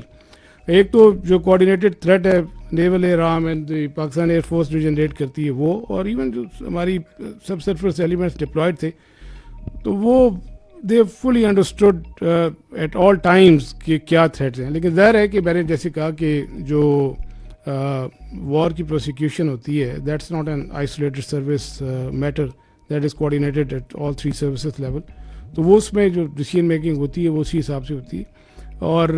ایک تو جو کوآرڈینیٹڈ تھریٹ ہے naval air arm and Pakistan air force جو جنریٹ کرتی ہے وہ، اور ایون جو ہماری سب سرفیس ایلیمنٹس ڈپلائڈ تھے تو وہ دے فلی انڈرسٹوڈ ایٹ آل ٹائمز کہ کیا تھریٹس ہیں. لیکن ظاہر ہے کہ میں نے جیسے کہا کہ جو وار کی پروسیکیوشن ہوتی ہے that's not an isolated service matter, that is coordinated at all 3 services level. تو وہ اس میں جو ڈیسیژن میکنگ ہوتی ہے وہ اسی حساب سے ہوتی ہے. اور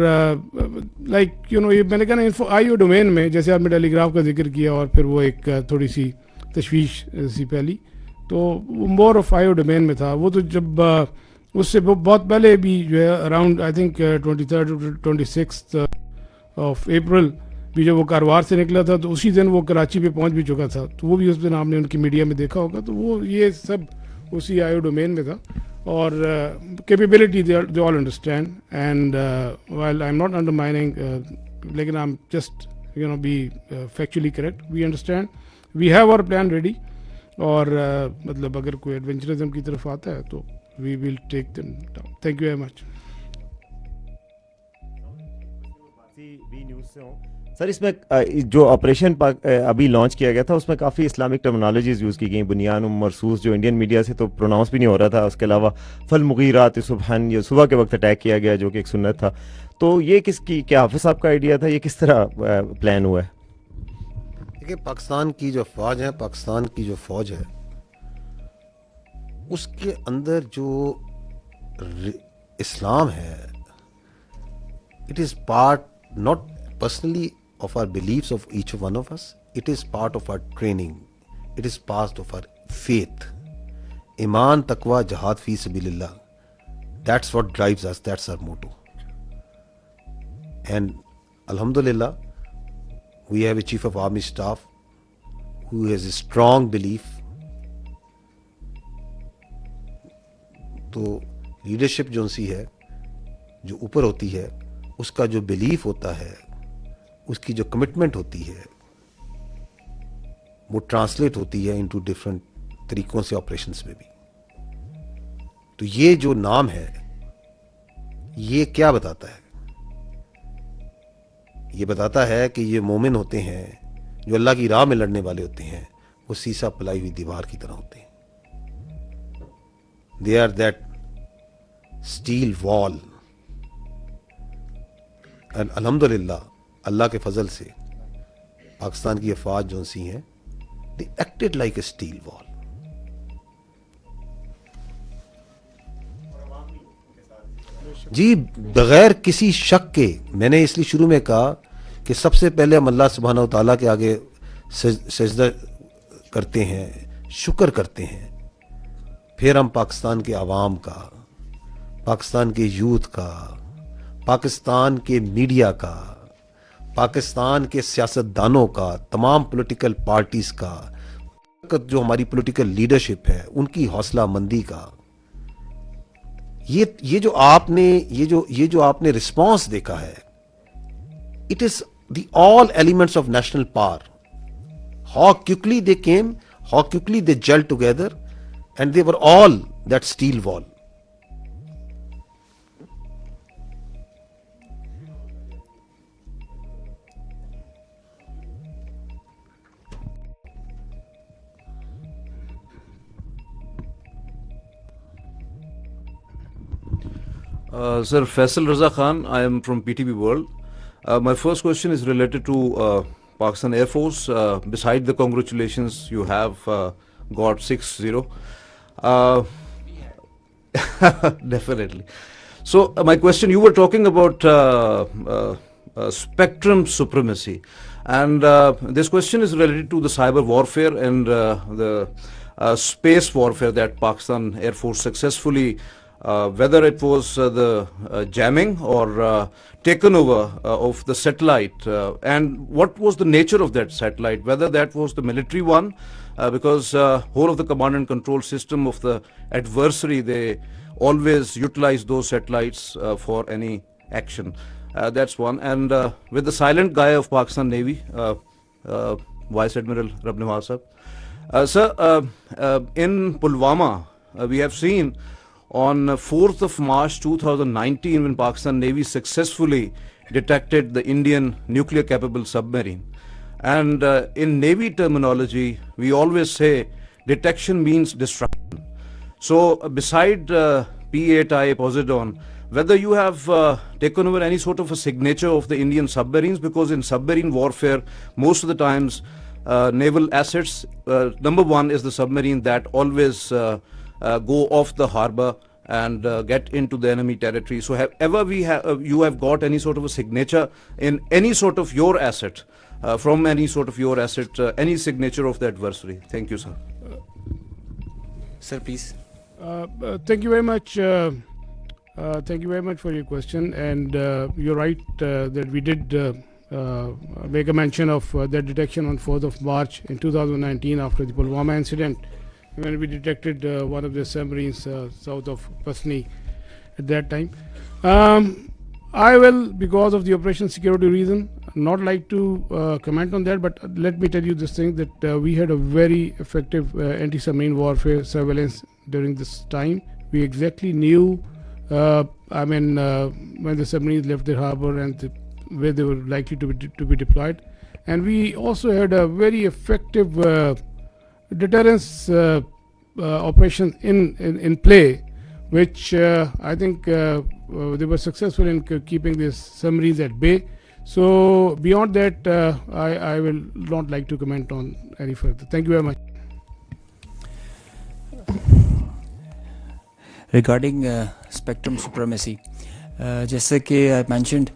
لائک یہ میں نے کہا نا آئی او ڈومین میں جیسے آپ نے ٹیلی گراف کا ذکر کیا اور پھر وہ ایک تھوڑی سی تشویش سی پہلی، تو وہ more of I O domain میں تھا. وہ تو جب اس سے بہت پہلے بھی جو ہے around I think 23 26 of April بھی جب وہ کاروار سے نکلا تھا تو اسی دن وہ کراچی پہ پہنچ بھی چکا تھا، تو وہ بھی اس دن آپ نے ان کی میڈیا میں دیکھا ہوگا. تو وہ یہ سب اسی آئی او ڈومین میں تھا. اور capability they all understand and while I am not undermining لیکن I am just be factually correct. We understand we have our plan ready, اور مطلب اگر کوئی ایڈونچرزم کی طرف آتا ہے تو we will take them down. Thank you very much. Sir اس میں جو آپریشن ابھی لانچ کیا گیا تھا اس میں کافی اسلامک ٹرمنالوجیز یوز کی گئیں، بنیان مرسوس جو انڈین میڈیا سے تو پروناؤنس بھی نہیں ہو رہا تھا، اس کے علاوہ فالمغیرات صبحن یہ صبح کے وقت اٹیک کیا گیا جو کہ ایک سنت تھا. تو یہ کس کی کیا حافظ صاحب کا آئیڈیا تھا، یہ کس طرح پلان ہوا ہے؟ دیکھیے پاکستان کی جو افواج ہے، پاکستان کی جو فوج ہے اس کے اندر جو اسلام ہے it is part not personally of our beliefs of each one of us, it is part of our training, it is part of our faith. Iman, taqwa, jihad fi sabilillah, that's what drives us, that's our motto. And alhamdulillah we have a chief of army staff who has a strong belief. تو leadership جو سی ہے جو اوپر ہوتی ہے اس کا جو belief ہوتا ہے، اس کی جو کمٹمنٹ ہوتی ہے وہ ٹرانسلیٹ ہوتی ہے انٹو ڈفرینٹ طریقوں سے آپریشنس میں بھی. تو یہ جو نام ہے یہ کیا بتاتا ہے؟ یہ بتاتا ہے کہ یہ مومن ہوتے ہیں جو اللہ کی راہ میں لڑنے والے ہوتے ہیں، وہ سیسا پلائی ہوئی دیوار کی طرح ہوتے ہیں. دے آر دیٹ اسٹیل وال. الحمدللہ اللہ کے فضل سے پاکستان کی افواج جو سی ہیں they acted like a steel wall. جی بغیر کسی شک کے میں نے اس لیے شروع میں کہا کہ سب سے پہلے ہم اللہ سبحانہ و تعالیٰ کے آگے سجدہ کرتے ہیں، شکر کرتے ہیں، پھر ہم پاکستان کے عوام کا، پاکستان کے یوتھ کا، پاکستان کے میڈیا کا، پاکستان کے سیاستدانوں کا، تمام پولیٹیکل پارٹیز کا، जो हमारी पॉलिटिकल लीडरशिप है उनकी हौसला मंदी का, ये जो आपने रिस्पांस देखा है, it is the all elements of national power. How quickly they came, how quickly they gelled together, and they were all that steel wall. Sir, Faisal Raza Khan, I am from PTB World. My first question is related to Pakistan Air Force. Beside the congratulations, you have got 6-0. Definitely. So, my question, you were talking about spectrum supremacy. And this question is related to the cyber warfare and the space warfare that Pakistan Air Force successfully, whether it was the jamming or taken over of the satellite, and what was the nature of that satellite, whether that was the military one, because whole of the command and control system of the adversary, they always utilize those satellites for any action. That's one. And with the silent guy of Pakistan Navy, Vice Admiral Rubina sir. Sir, in Pulwama, we have seen on 4th of March 2019 when Pakistan Navy successfully detected the Indian nuclear capable submarine. And in Navy terminology, we always say detection means destruction. So beside P8I Poseidon, whether you have taken over any sort of a signature of the Indian submarines, because in submarine warfare, most of the times naval assets, number one is the submarine that always go off the harbor and get into the enemy territory. So you have got any sort of a signature in any sort of your asset, from any sort of your asset, any signature of the adversary? Thank you, sir. Sir, please. Thank you very much. Thank you very much for your question. And you're right that we did make a mention of that detection on 4th of March in 2019 after the Pulwama incident, when we detected one of the submarines south of Pasni at that time. I will, because of the operation security reason, not like to comment on that, but let me tell you this thing, that we had a very effective anti-submarine warfare surveillance during this time. We exactly knew when the submarines left the harbor and where they were likely to be deployed. And we also had a very effective deterrence operations in play, which I think they were successful in keeping these submarines at bay. So beyond that, I will not like to comment on any further. Thank you very much. Regarding spectrum supremacy, जैसे कि I mentioned,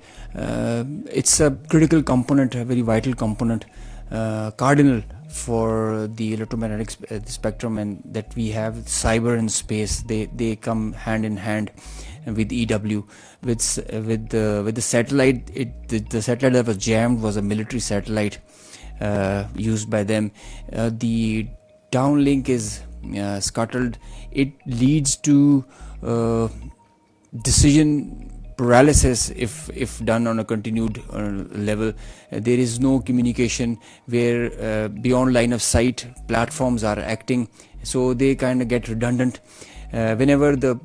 it's a critical component, a very vital component, cardinal for the electromagnetic spectrum, and that we have cyber and space. They come hand in hand with EW, with the satellite. The satellite that was jammed was a military satellite used by them. The downlink is scuttled. It leads to decision paralysis if done on a continued level. There is no communication where beyond line of sight platforms are acting, so they kind of get redundant. Whenever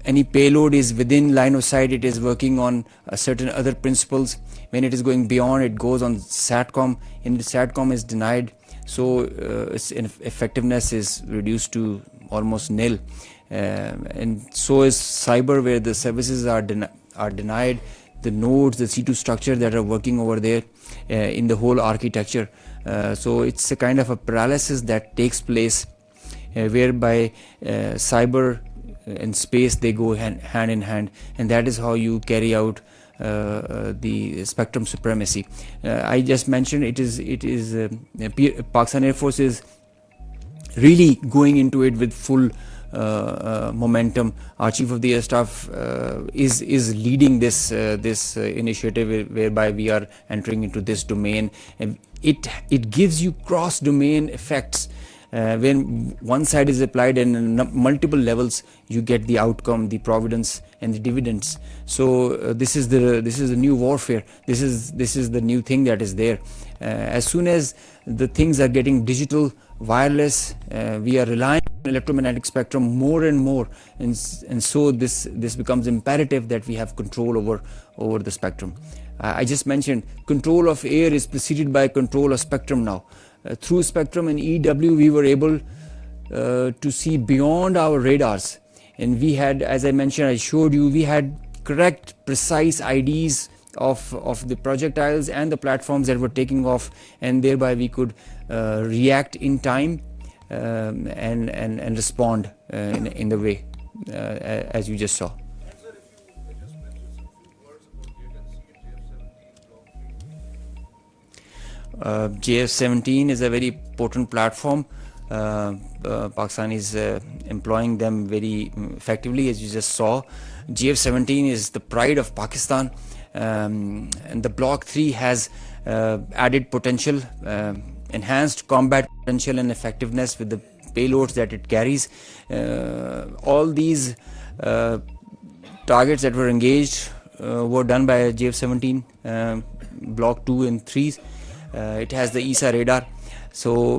any payload is within line of sight, it is working on certain other principles. When it is going beyond, it goes on SATCOM, and the SATCOM is denied, so its effectiveness is reduced to almost nil. And so is cyber, where the services are denied, the nodes, the C2 structure that are working over there in the whole architecture. So it's a kind of a paralysis that takes place, whereby cyber and space, they go hand in hand, and that is how you carry out the spectrum supremacy. I just mentioned it is Pakistan Air Force is really going into it with full momentum. Our Chief of the Air Staff is leading this initiative, whereby we are entering into this domain, and it gives you cross domain effects. when one side is applied and multiple levels, you get the outcome, the providence and the dividends. So this is the new warfare. This is the new thing that is there. As soon as the things are getting digital, wireless, we are relying on electromagnetic spectrum more and more, and so this becomes imperative that we have control over the spectrum. I just mentioned control of air is preceded by control of spectrum now. Through spectrum and EW, we were able to see beyond our radars, and we had, as I mentioned, I showed you, we had correct, precise IDs of the projectiles and the platforms that were taking off, and thereby we could react in time and respond in the way as you just saw. JF-17 is a very potent platform. Pakistan is employing them very effectively, as you just saw. JF-17 is the pride of Pakistan, and the Block 3 has added potential, enhanced combat potential and effectiveness with the payloads that it carries. All these targets that were engaged were done by JF-17 Block 2 and 3s. It has the ESA radar. So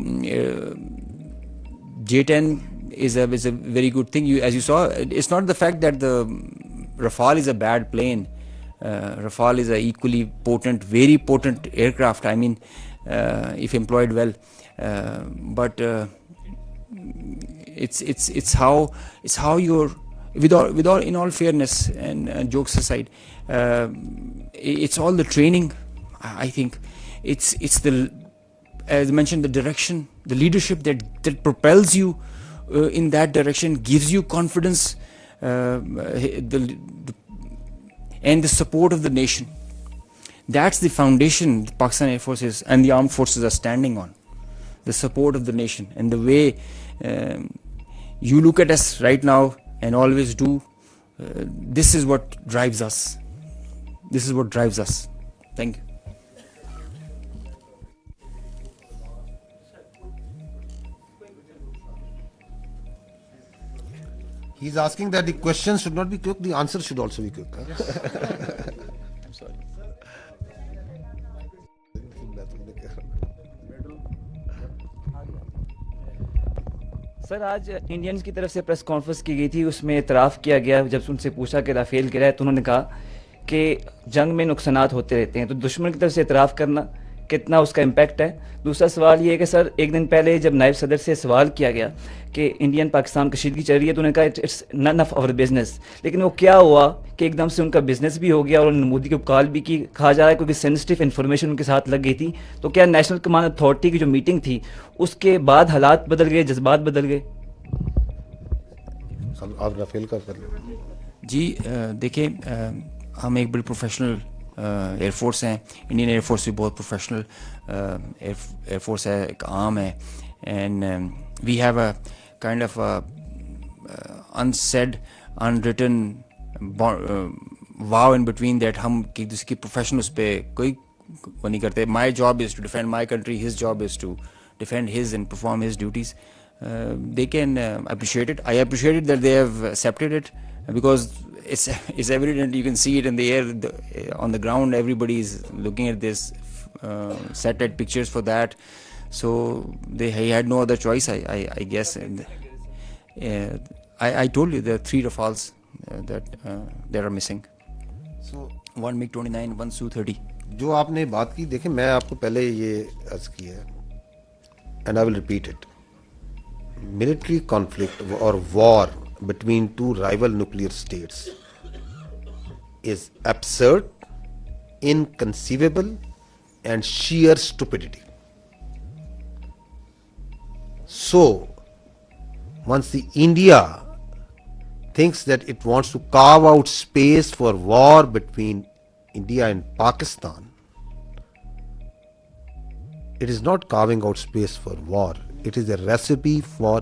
J-10 is a very good thing. As you saw, it's not the fact that the Rafale is a bad plane. Rafale is a equally potent, very potent aircraft. I mean, if employed well, but it's how you're, with all in all fairness and jokes aside, it's all the training. I think it's the, as I mentioned, the direction, the leadership that propels you in that direction, gives you confidence, and the support of the nation. That's the foundation the Pakistan Air Forces and the armed forces are standing on. The support of the nation, and the way you look at us right now and always do, this is what drives us. This is what drives us. Thank you. He's asking that the questions should not be quick, the answer should also be quick. I'm sorry. Sir आज Indians की तरफ से press conference की गई थी, उसमें इतराफ़ किया गया, जब उनसे पूछा कि राफेल गिरा है तो उन्होंने कहा कि जंग में नुकसानात होते रहते हैं, तो दुश्मन की तरफ से इतराफ़ करना कितना उसका इम्पैक्ट है। दूसरा सवाल ये है कि सर एक दिन पहले जब नायब सदर से सवाल किया गया कि इंडियन पाकिस्तान कशीदगी चल रही है, तो उन्होंने कहा it's none of our business, लेकिन वो क्या हुआ कि एकदम से उनका बिजनेस भी हो गया और उन्होंने मोदी को कॉल भी की, कहा जा रहा है क्योंकि सेंसिटिव इन्फॉर्मेशन उनके साथ लग गई थी। तो क्या नेशनल कमांड अथॉरिटी की जो मीटिंग थी उसके बाद हालात बदल गए, जज्बात बदल गए? आप राफेल का कर लो जी। देखिए, हम एक बड़ी प्रोफेशनल एयरफोर्स हैं। इंडियन एयरफोर्स भी बहुत प्रोफेशनल एयरफोर्स है, एक आर्म है, and we have a kind of unsaid unwritten vow in between that हम जिसकी प्रोफेशन उस पर कोई वो नहीं करते। My job is to defend my country, his job is to defend his and perform his duties. They can appreciate it. I appreciate it that they have accepted it, because it's evident. You can see it in the air, on the ground. Everybody is looking at this satellite pictures for that. So he had no other choice, I guess. I told you there are 3 Rafales that are missing. So one MiG-29, one Su-30. जो आपने बात की, देखिए मैं आपको पहले ये अर्ज किया है, and I will repeat it. Military conflict or war between 2 rival nuclear states is absurd, inconceivable, and sheer stupidity. So, once the India thinks that it wants to carve out space for war between India and Pakistan, it is not carving out space for war. It is a recipe for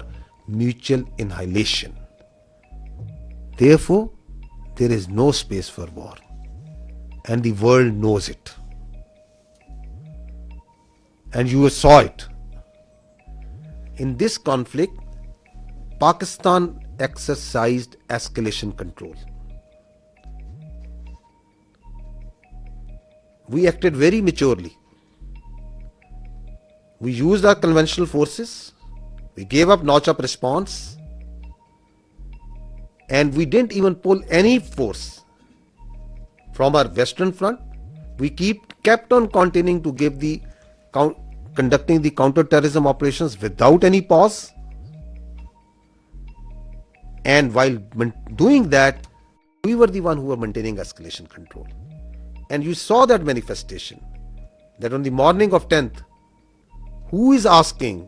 mutual annihilation. Therefore, there is no space for war, and the world knows it. And you saw it. In this conflict, Pakistan exercised escalation control. We acted very maturely. We used our conventional forces, we gave up notch-up response, and we didn't even pull any force from our western front. We kept on continuing to conducting the counter-terrorism operations without any pause. And while doing that, we were the one who were maintaining escalation control. And you saw that manifestation, that on the morning of 10th, who is asking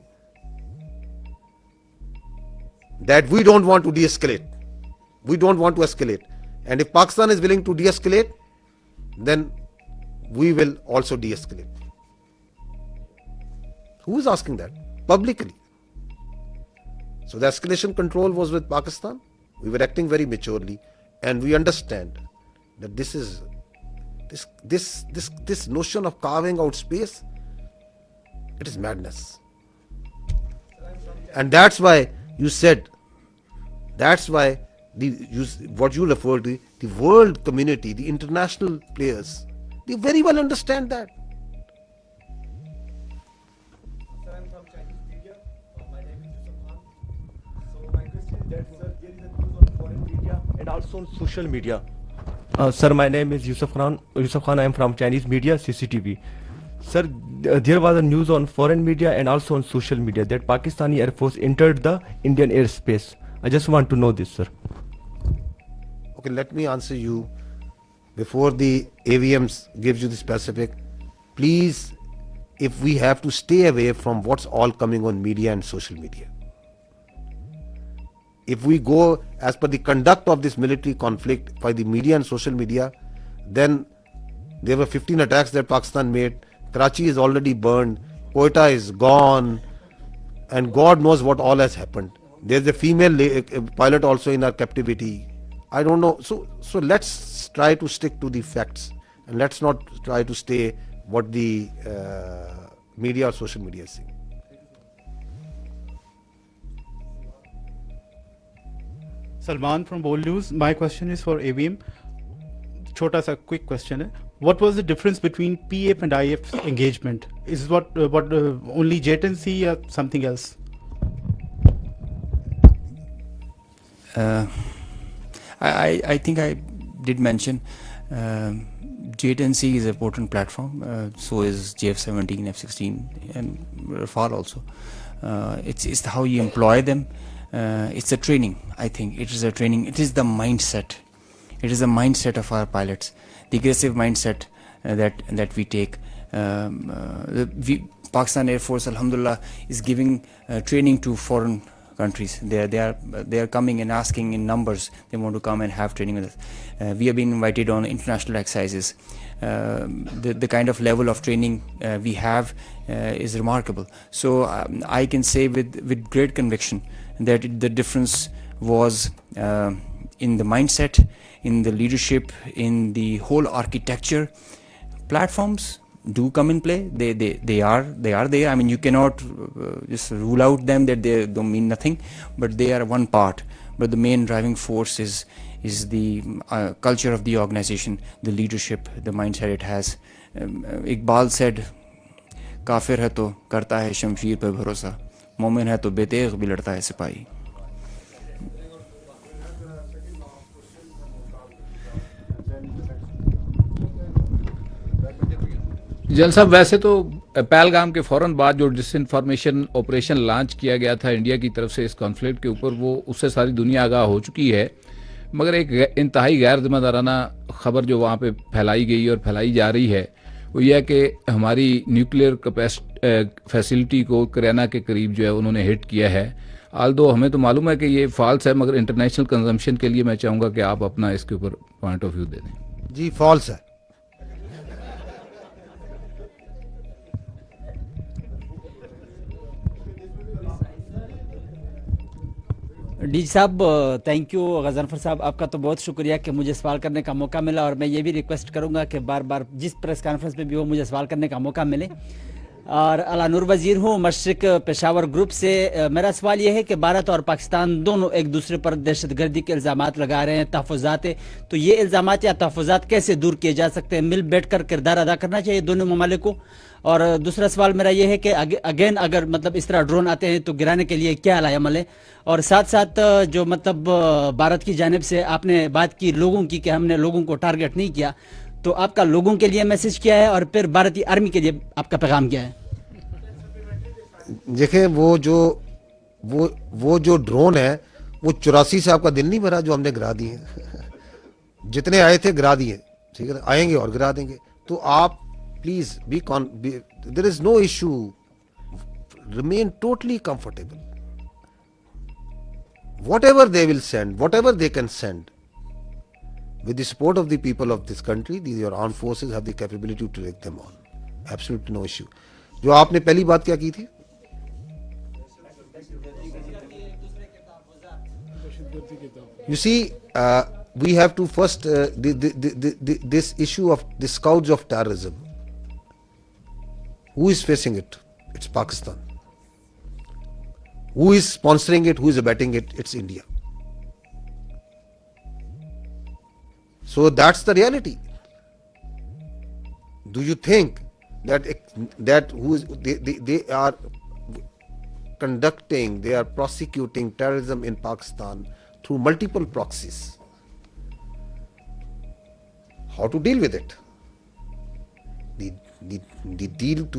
that we don't want to de-escalate? We don't want to escalate. And if Pakistan is willing to de-escalate, then we will also de-escalate. Who is asking that? Publicly. So the escalation control was with Pakistan. We were acting very maturely, and we understand that this notion of carving out space, it is madness. And that's why you said, that's why what you refer to, the world community, the international players, they very well understand that. Sir, I'm from Chinese media. My name is Zafar. So my question is that, sir, there is a news on foreign media and also on social media. Sir, my name is Yusuf Khan. I am from Chinese media, CCTV. Sir, there was a news on foreign media and also on social media that Pakistani Air Force entered the Indian airspace. I just want to know this, sir. Okay, let me answer you before the AVMs gives you the specific. Please, if we have to stay away from what's all coming on media and social media. If we go as per the conduct of this military conflict by the media and social media, then there were 15 attacks that Pakistan made. Karachi is already burned. Quetta is gone. And God knows what all has happened. There's a female pilot also in our captivity. I don't know. So let's try to stick to the facts. And let's not try to stay what the media or social media is saying. Salman from Bold News. My question is for AVM. Chota sa quick question hai. What was the difference between PAF and IF engagement? Is what only JTNC or something else? I think I did mention JTNC is an important platform. So is JF-17, F-16, and Rafale also. It's how you employ them. It's a training. I think it is a training. It is the mindset. It is the mindset of our pilots, the aggressive mindset that we take. Pakistan Air Force, Alhamdulillah, is giving training to foreign countries. They are coming and asking in numbers. They want to come and have training with us. We have been invited on international exercises. The kind of level of training we have is remarkable. So I can say with great conviction that the difference was in the mindset, in the leadership, in the whole architecture. Platforms do come in play. They are there. I mean, you cannot just rule out them that they don't mean nothing, but they are one part. But the main driving force is the culture of the organization, the leadership, the mindset it has. Iqbal said, "Kafir hai to karta hai shamsheer pe bharosa, momin hai to betegh bhi ladta hai sipahi." जल साहब, वैसे तो पहलगाम के फौरन बाद जो disinformation operation launch किया गया था इंडिया की तरफ से इस कॉन्फ्लिक्ट के ऊपर, वो उससे सारी दुनिया आगाह हो चुकी है, मगर एक इंतहाई गैर जिम्मेदाराना खबर जो वहाँ पे फैलाई गई और फैलाई जा रही है वो यह है कि हमारी न्यूक्लियर फैसिलिटी को करियाना के करीब जो है उन्होंने हिट किया है। आल्दो हमें तो मालूम है कि ये फॉल्स है, मगर इंटरनेशनल कंजम्पशन के लिए मैं चाहूँगा कि आप अपना इसके ऊपर पॉइंट ऑफ व्यू दे दें। जी, फॉल्स है। डी साहब, थैंक यू। गजनफर साहब, आपका तो बहुत शुक्रिया कि मुझे सवाल करने का मौका मिला, और मैं ये भी रिक्वेस्ट करूंगा कि बार बार जिस प्रेस कॉन्फ्रेंस में भी हो मुझे सवाल करने का मौका मिले। اور اعلیٰ نور وزیر ہوں مشرق پشاور گروپ سے. میرا سوال یہ ہے کہ بھارت اور پاکستان دونوں ایک دوسرے پر دہشت گردی کے الزامات لگا رہے ہیں, تحفظات ہیں, تو یہ الزامات یا تحفظات کیسے دور کیے جا سکتے ہیں؟ مل بیٹھ کر کردار ادا کرنا چاہیے دونوں ممالک کو. اور دوسرا سوال میرا یہ ہے کہ اگین اگر مطلب اس طرح ڈرون آتے ہیں تو گرانے کے لیے کیا علائی عمل ہے؟ اور ساتھ ساتھ جو مطلب بھارت کی جانب سے آپ نے بات کی لوگوں کی کہ ہم نے لوگوں کو ٹارگٹ نہیں کیا, تو آپ کا لوگوں کے لیے میسج کیا ہے اور پھر بھارتی آرمی کے لیے آپ کا پیغام کیا ہے؟ دیکھیں وہ جو ڈرون ہے وہ 84 سے آپ کا دل نہیں بھرا جو ہم نے گرا دیے جتنے آئے تھے گرا دیے, ٹھیک ہے, آئیں گے اور گرا دیں گے. تو آپ please there is no issue, remain totally comfortable. What ever they will send, what ever they can send, with the support of the people of this country, these your armed forces have the capability to take them on. Absolutely no issue. جو آپ نے پہلی بات کیا کی تھی, you see, we have to first this issue of the scouts of terrorism. Who is facing it? It's Pakistan. Who is sponsoring it? Who is abetting it? It's India. So that's the reality. Do you think that they are conducting, they are prosecuting terrorism in Pakistan through multiple proxies? How to deal with it?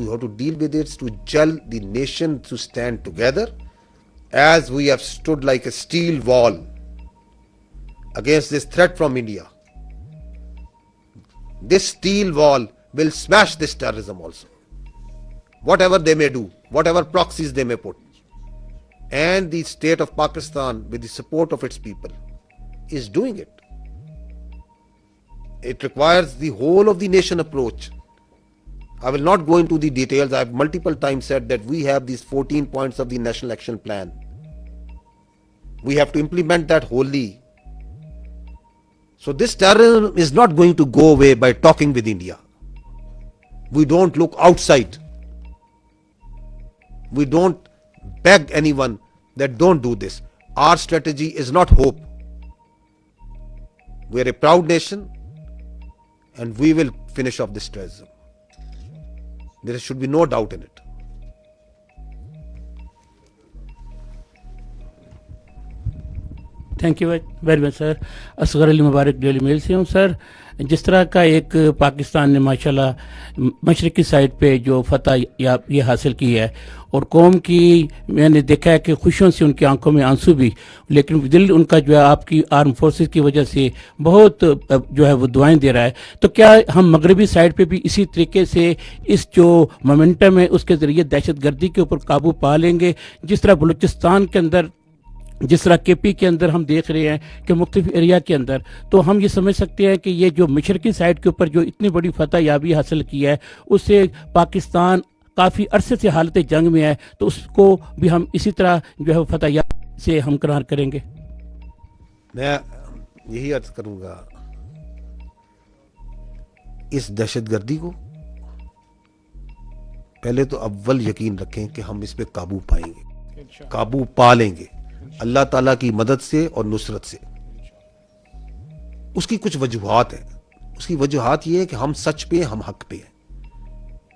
How to deal with it is to gel the nation to stand together as we have stood like a steel wall against this threat from India. This steel wall will smash this terrorism also. Whatever they may do, whatever proxies they may put. And the state of Pakistan, with the support of its people, is doing it. It requires the whole of the nation approach. I will not go into the details. I have multiple times said that we have these 14 points of the National Action Plan. We have to implement that wholly. So this terrorism is not going to go away by talking with India. We don't look outside. We don't beg anyone that don't do this. Our strategy is not hope. We are a proud nation and we will finish off this terrorism. There should be no doubt in it. Thank you very much sir. Asghar Ali Mubarak Daily Mail سے ہوں سر. جس طرح کا ایک پاکستان نے ماشاءاللہ مشرقی side پہ جو فتح یہ حاصل کی ہے اور قوم کی میں نے دیکھا ہے کہ خوشیوں سے ان کی آنکھوں میں آنسو بھی, لیکن دل ان کا جو ہے آپ کی آرم فورسز کی وجہ سے بہت جو ہے وہ دعائیں دے رہا ہے. تو کیا ہم مغربی سائڈ پہ بھی اسی طریقے سے اس جو مومنٹم ہے اس کے ذریعے دہشت گردی کے اوپر قابو پا لیں گے؟ جس طرح بلوچستان کے اندر, جس طرح کے پی کے اندر ہم دیکھ رہے ہیں کہ مختلف ایریا کے اندر, تو ہم یہ سمجھ سکتے ہیں کہ یہ جو مشرقی سائڈ کے اوپر جو اتنی بڑی فتح یابی حاصل کی ہے اس سے پاکستان کافی عرصے سے حالت جنگ میں ہے, تو اس کو بھی ہم اسی طرح جو ہے فتح یابی سے ہمکنار کریں گے. میں یہی عرض کروں گا, اس دہشت گردی کو پہلے تو اول یقین رکھیں کہ ہم اس پہ قابو پائیں گے, قابو پا لیں گے اللہ تعالیٰ کی مدد سے اور نصرت سے. اس کی کچھ وجوہات ہیں. اس کی وجوہات یہ ہے کہ ہم سچ پہ, ہم حق پہ ہیں.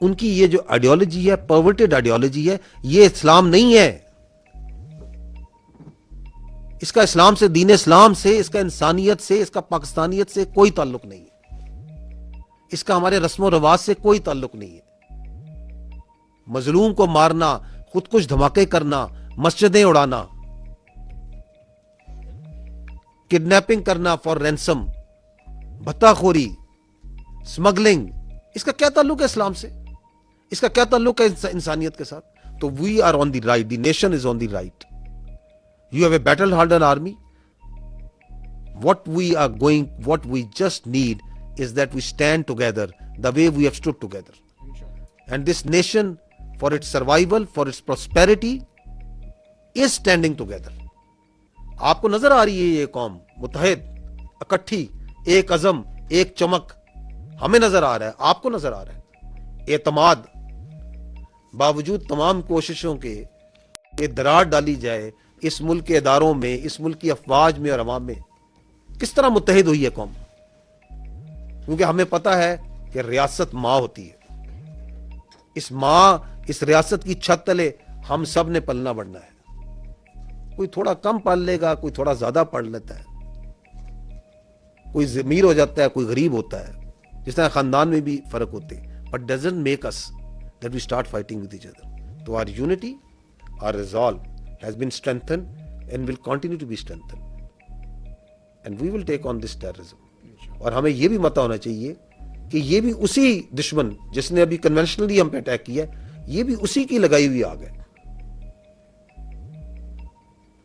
ان کی یہ جو آئیڈیالوجی ہے, پرورٹڈ آئیڈیالوجی ہے, یہ اسلام نہیں ہے. اس کا اسلام سے, دین اسلام سے, اس کا انسانیت سے, اس کا پاکستانیت سے کوئی تعلق نہیں ہے. اس کا ہمارے رسم و رواج سے کوئی تعلق نہیں ہے. مظلوم کو مارنا, خود کچھ دھماکے کرنا, مسجدیں اڑانا, کڈنیپنگ کرنا فار رینسم, بھتہ خوری, سمگلنگ, اس کا کیا تعلق ہے اسلام سے؟ اس کا کیا تعلق ہے انسانیت کے ساتھ؟ تو we are on the right, the nation is on the right. You have a battle hardened army. what we just need is that we stand together the way we have stood together. And this nation, for its survival, for its prosperity, is standing together. آپ کو نظر آ رہی ہے یہ قوم متحد, اکٹھی, ایک عزم, ایک چمک, ہمیں نظر آ رہا ہے, آپ کو نظر آ رہا ہے. اعتماد, باوجود تمام کوششوں کے کہ دراڑ ڈالی جائے اس ملک کے اداروں میں, اس ملک کی افواج میں اور عوام میں, کس طرح متحد ہوئی ہے قوم؟ کیونکہ ہمیں پتہ ہے کہ ریاست ماں ہوتی ہے. اس ماں, اس ریاست کی چھت تلے ہم سب نے پلنا بڑھنا ہے. کوئی تھوڑا کم پال لے گا, کوئی تھوڑا زیادہ پڑھ لیتا ہے, کوئی امیر ہو جاتا ہے, کوئی غریب ہوتا ہے, جس طرح خاندان میں بھی فرق ہوتے ہیں. But doesn't make us that we start fighting with each other. So our unity, our resolve has been strengthened and will continue to be strengthened. And we will take on this terrorism. اور ہمیں یہ بھی پتہ ہونا چاہیے کہ یہ بھی اسی دشمن جس نے ابھی کنونشنلی ہم پہ اٹیک کیا ہے, یہ بھی اسی کی لگائی ہوئی آگ ہے,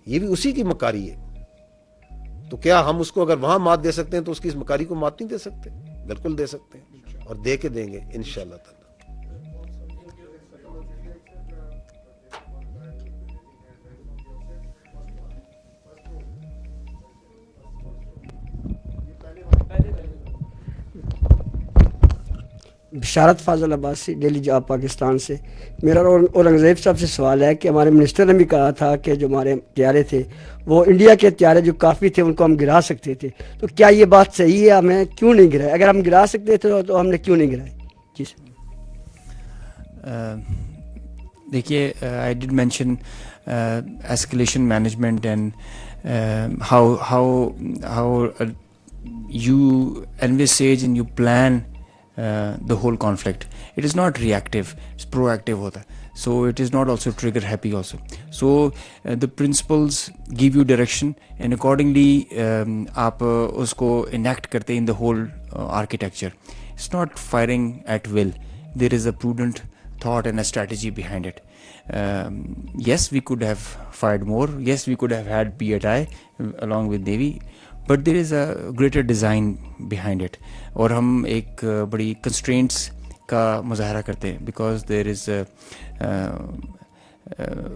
یہ بھی اسی کی مکاری ہے. تو کیا ہم اس کو اگر وہاں مات دے سکتے ہیں تو اس کی اس مکاری کو مات نہیں دے سکتے؟ بالکل دے سکتے ہیں, اور دے کے دیں گے انشاءاللہ تعالی. بشارت فاضل عباسی, ڈیلی جاب پاکستان سے. میرا اورنگزیب صاحب سے سوال ہے کہ ہمارے منسٹر نے بھی کہا تھا کہ جو ہمارے طیارے تھے وہ انڈیا کے طیارے جو کافی تھے ان کو ہم گرا سکتے تھے, تو کیا یہ بات صحیح ہے؟ ہمیں کیوں نہیں گرائے؟ اگر ہم گرا سکتے تھے تو ہم نے کیوں نہیں گرائے؟ جی دیکھیے, I did mention escalation management and how you envisage and you plan the whole conflict. It is not reactive, it's proactive hota hai. So it is not also trigger happy also. So the principles give you direction and accordingly aap usko enact karte in the whole architecture. It's not firing at will. There is a prudent thought and a strategy behind it. Yes, we could have fired more. Yes, we could have had PAI along with Navy. But there is a greater design behind it. اور ہم ایک بڑی constraints کا مظاہرہ کرتے ہیں because there is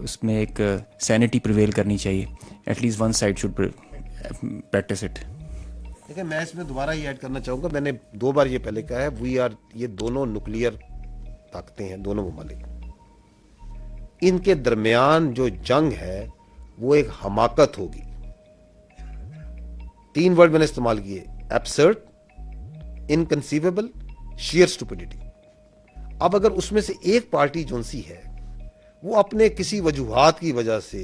اس میں ایک sanity prevail کرنی چاہیے. At least one side should practice it. دیکھیں, میں اس میں دوبارہ یہ ایڈ کرنا چاہوں گا, میں نے 2 بار یہ پہلے کہا ہے, یہ دونوں نیوکلیئر طاقتیں ہیں, دونوں ممالک. ان کے درمیان جو جنگ ہے وہ ایک حماقت ہوگی. 3 ورڈ میں نے استعمال کیے, ایبسرڈ, انکنسیویبل, شیئر اسٹوپڈیٹی. اب اگر اس میں سے ایک پارٹی جون سی ہے وہ اپنے کسی وجوہات کی وجہ سے,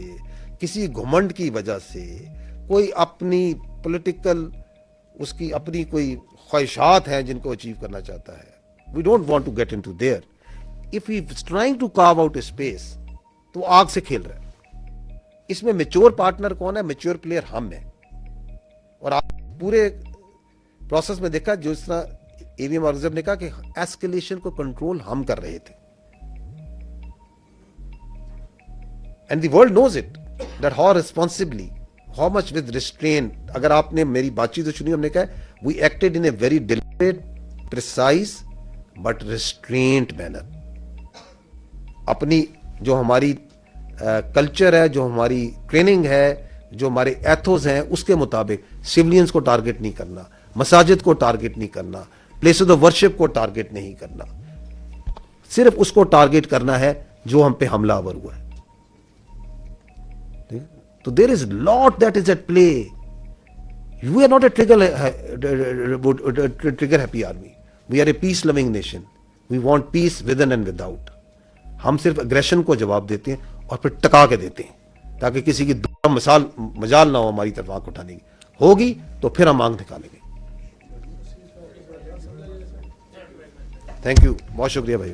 کسی گھمنڈ کی وجہ سے, کوئی اپنی پولیٹیکل اس کی اپنی کوئی خواہشات ہیں جن کو اچیو کرنا چاہتا ہے, we don't want to get into there. If he is trying to carve out space تو آگ سے کھیل رہا ہے. اس میں میچور پارٹنر کون ہے؟ میچور پلیئر ہم ہیں. اور آپ پورے پروسیس میں دیکھا جو اس طرح اے وی ایم اورنگزیب نے کہا کہ ایسکلیشن کو کنٹرول ہم کر رہے تھے. And the world knows it that how responsibly, how much with restrain. اگر آپ نے میری بات چیت سنی, ہم نے کہا we acted in a very deliberate, precise but restraint manner. اپنی جو ہماری کلچر ہے, جو ہماری ٹریننگ ہے, جو ہمارے ایتھوز ہیں, اس کے مطابق سیولینز کو ٹارگٹ نہیں کرنا, مساجد کو ٹارگٹ نہیں کرنا, پلیسز آف ورشپ کو ٹارگٹ نہیں کرنا. صرف اس کو ٹارگٹ کرنا ہے جو ہم پہ حملہ آور ہوا ہے. تو there is lot that is at play. We are not a trigger happy army, we are a peace loving nation. We want peace within and without. ہم صرف اگریشن کو جواب دیتے ہیں اور پھر ٹکا کے دیتے ہیں تاکہ کسی کی مجال نہ ہو ہماری طرف آنکھ اٹھانے کی. ہوگی تو پھر ہم آنکھ نکالیں گے. تھینک یو, بہت شکریہ بھائی.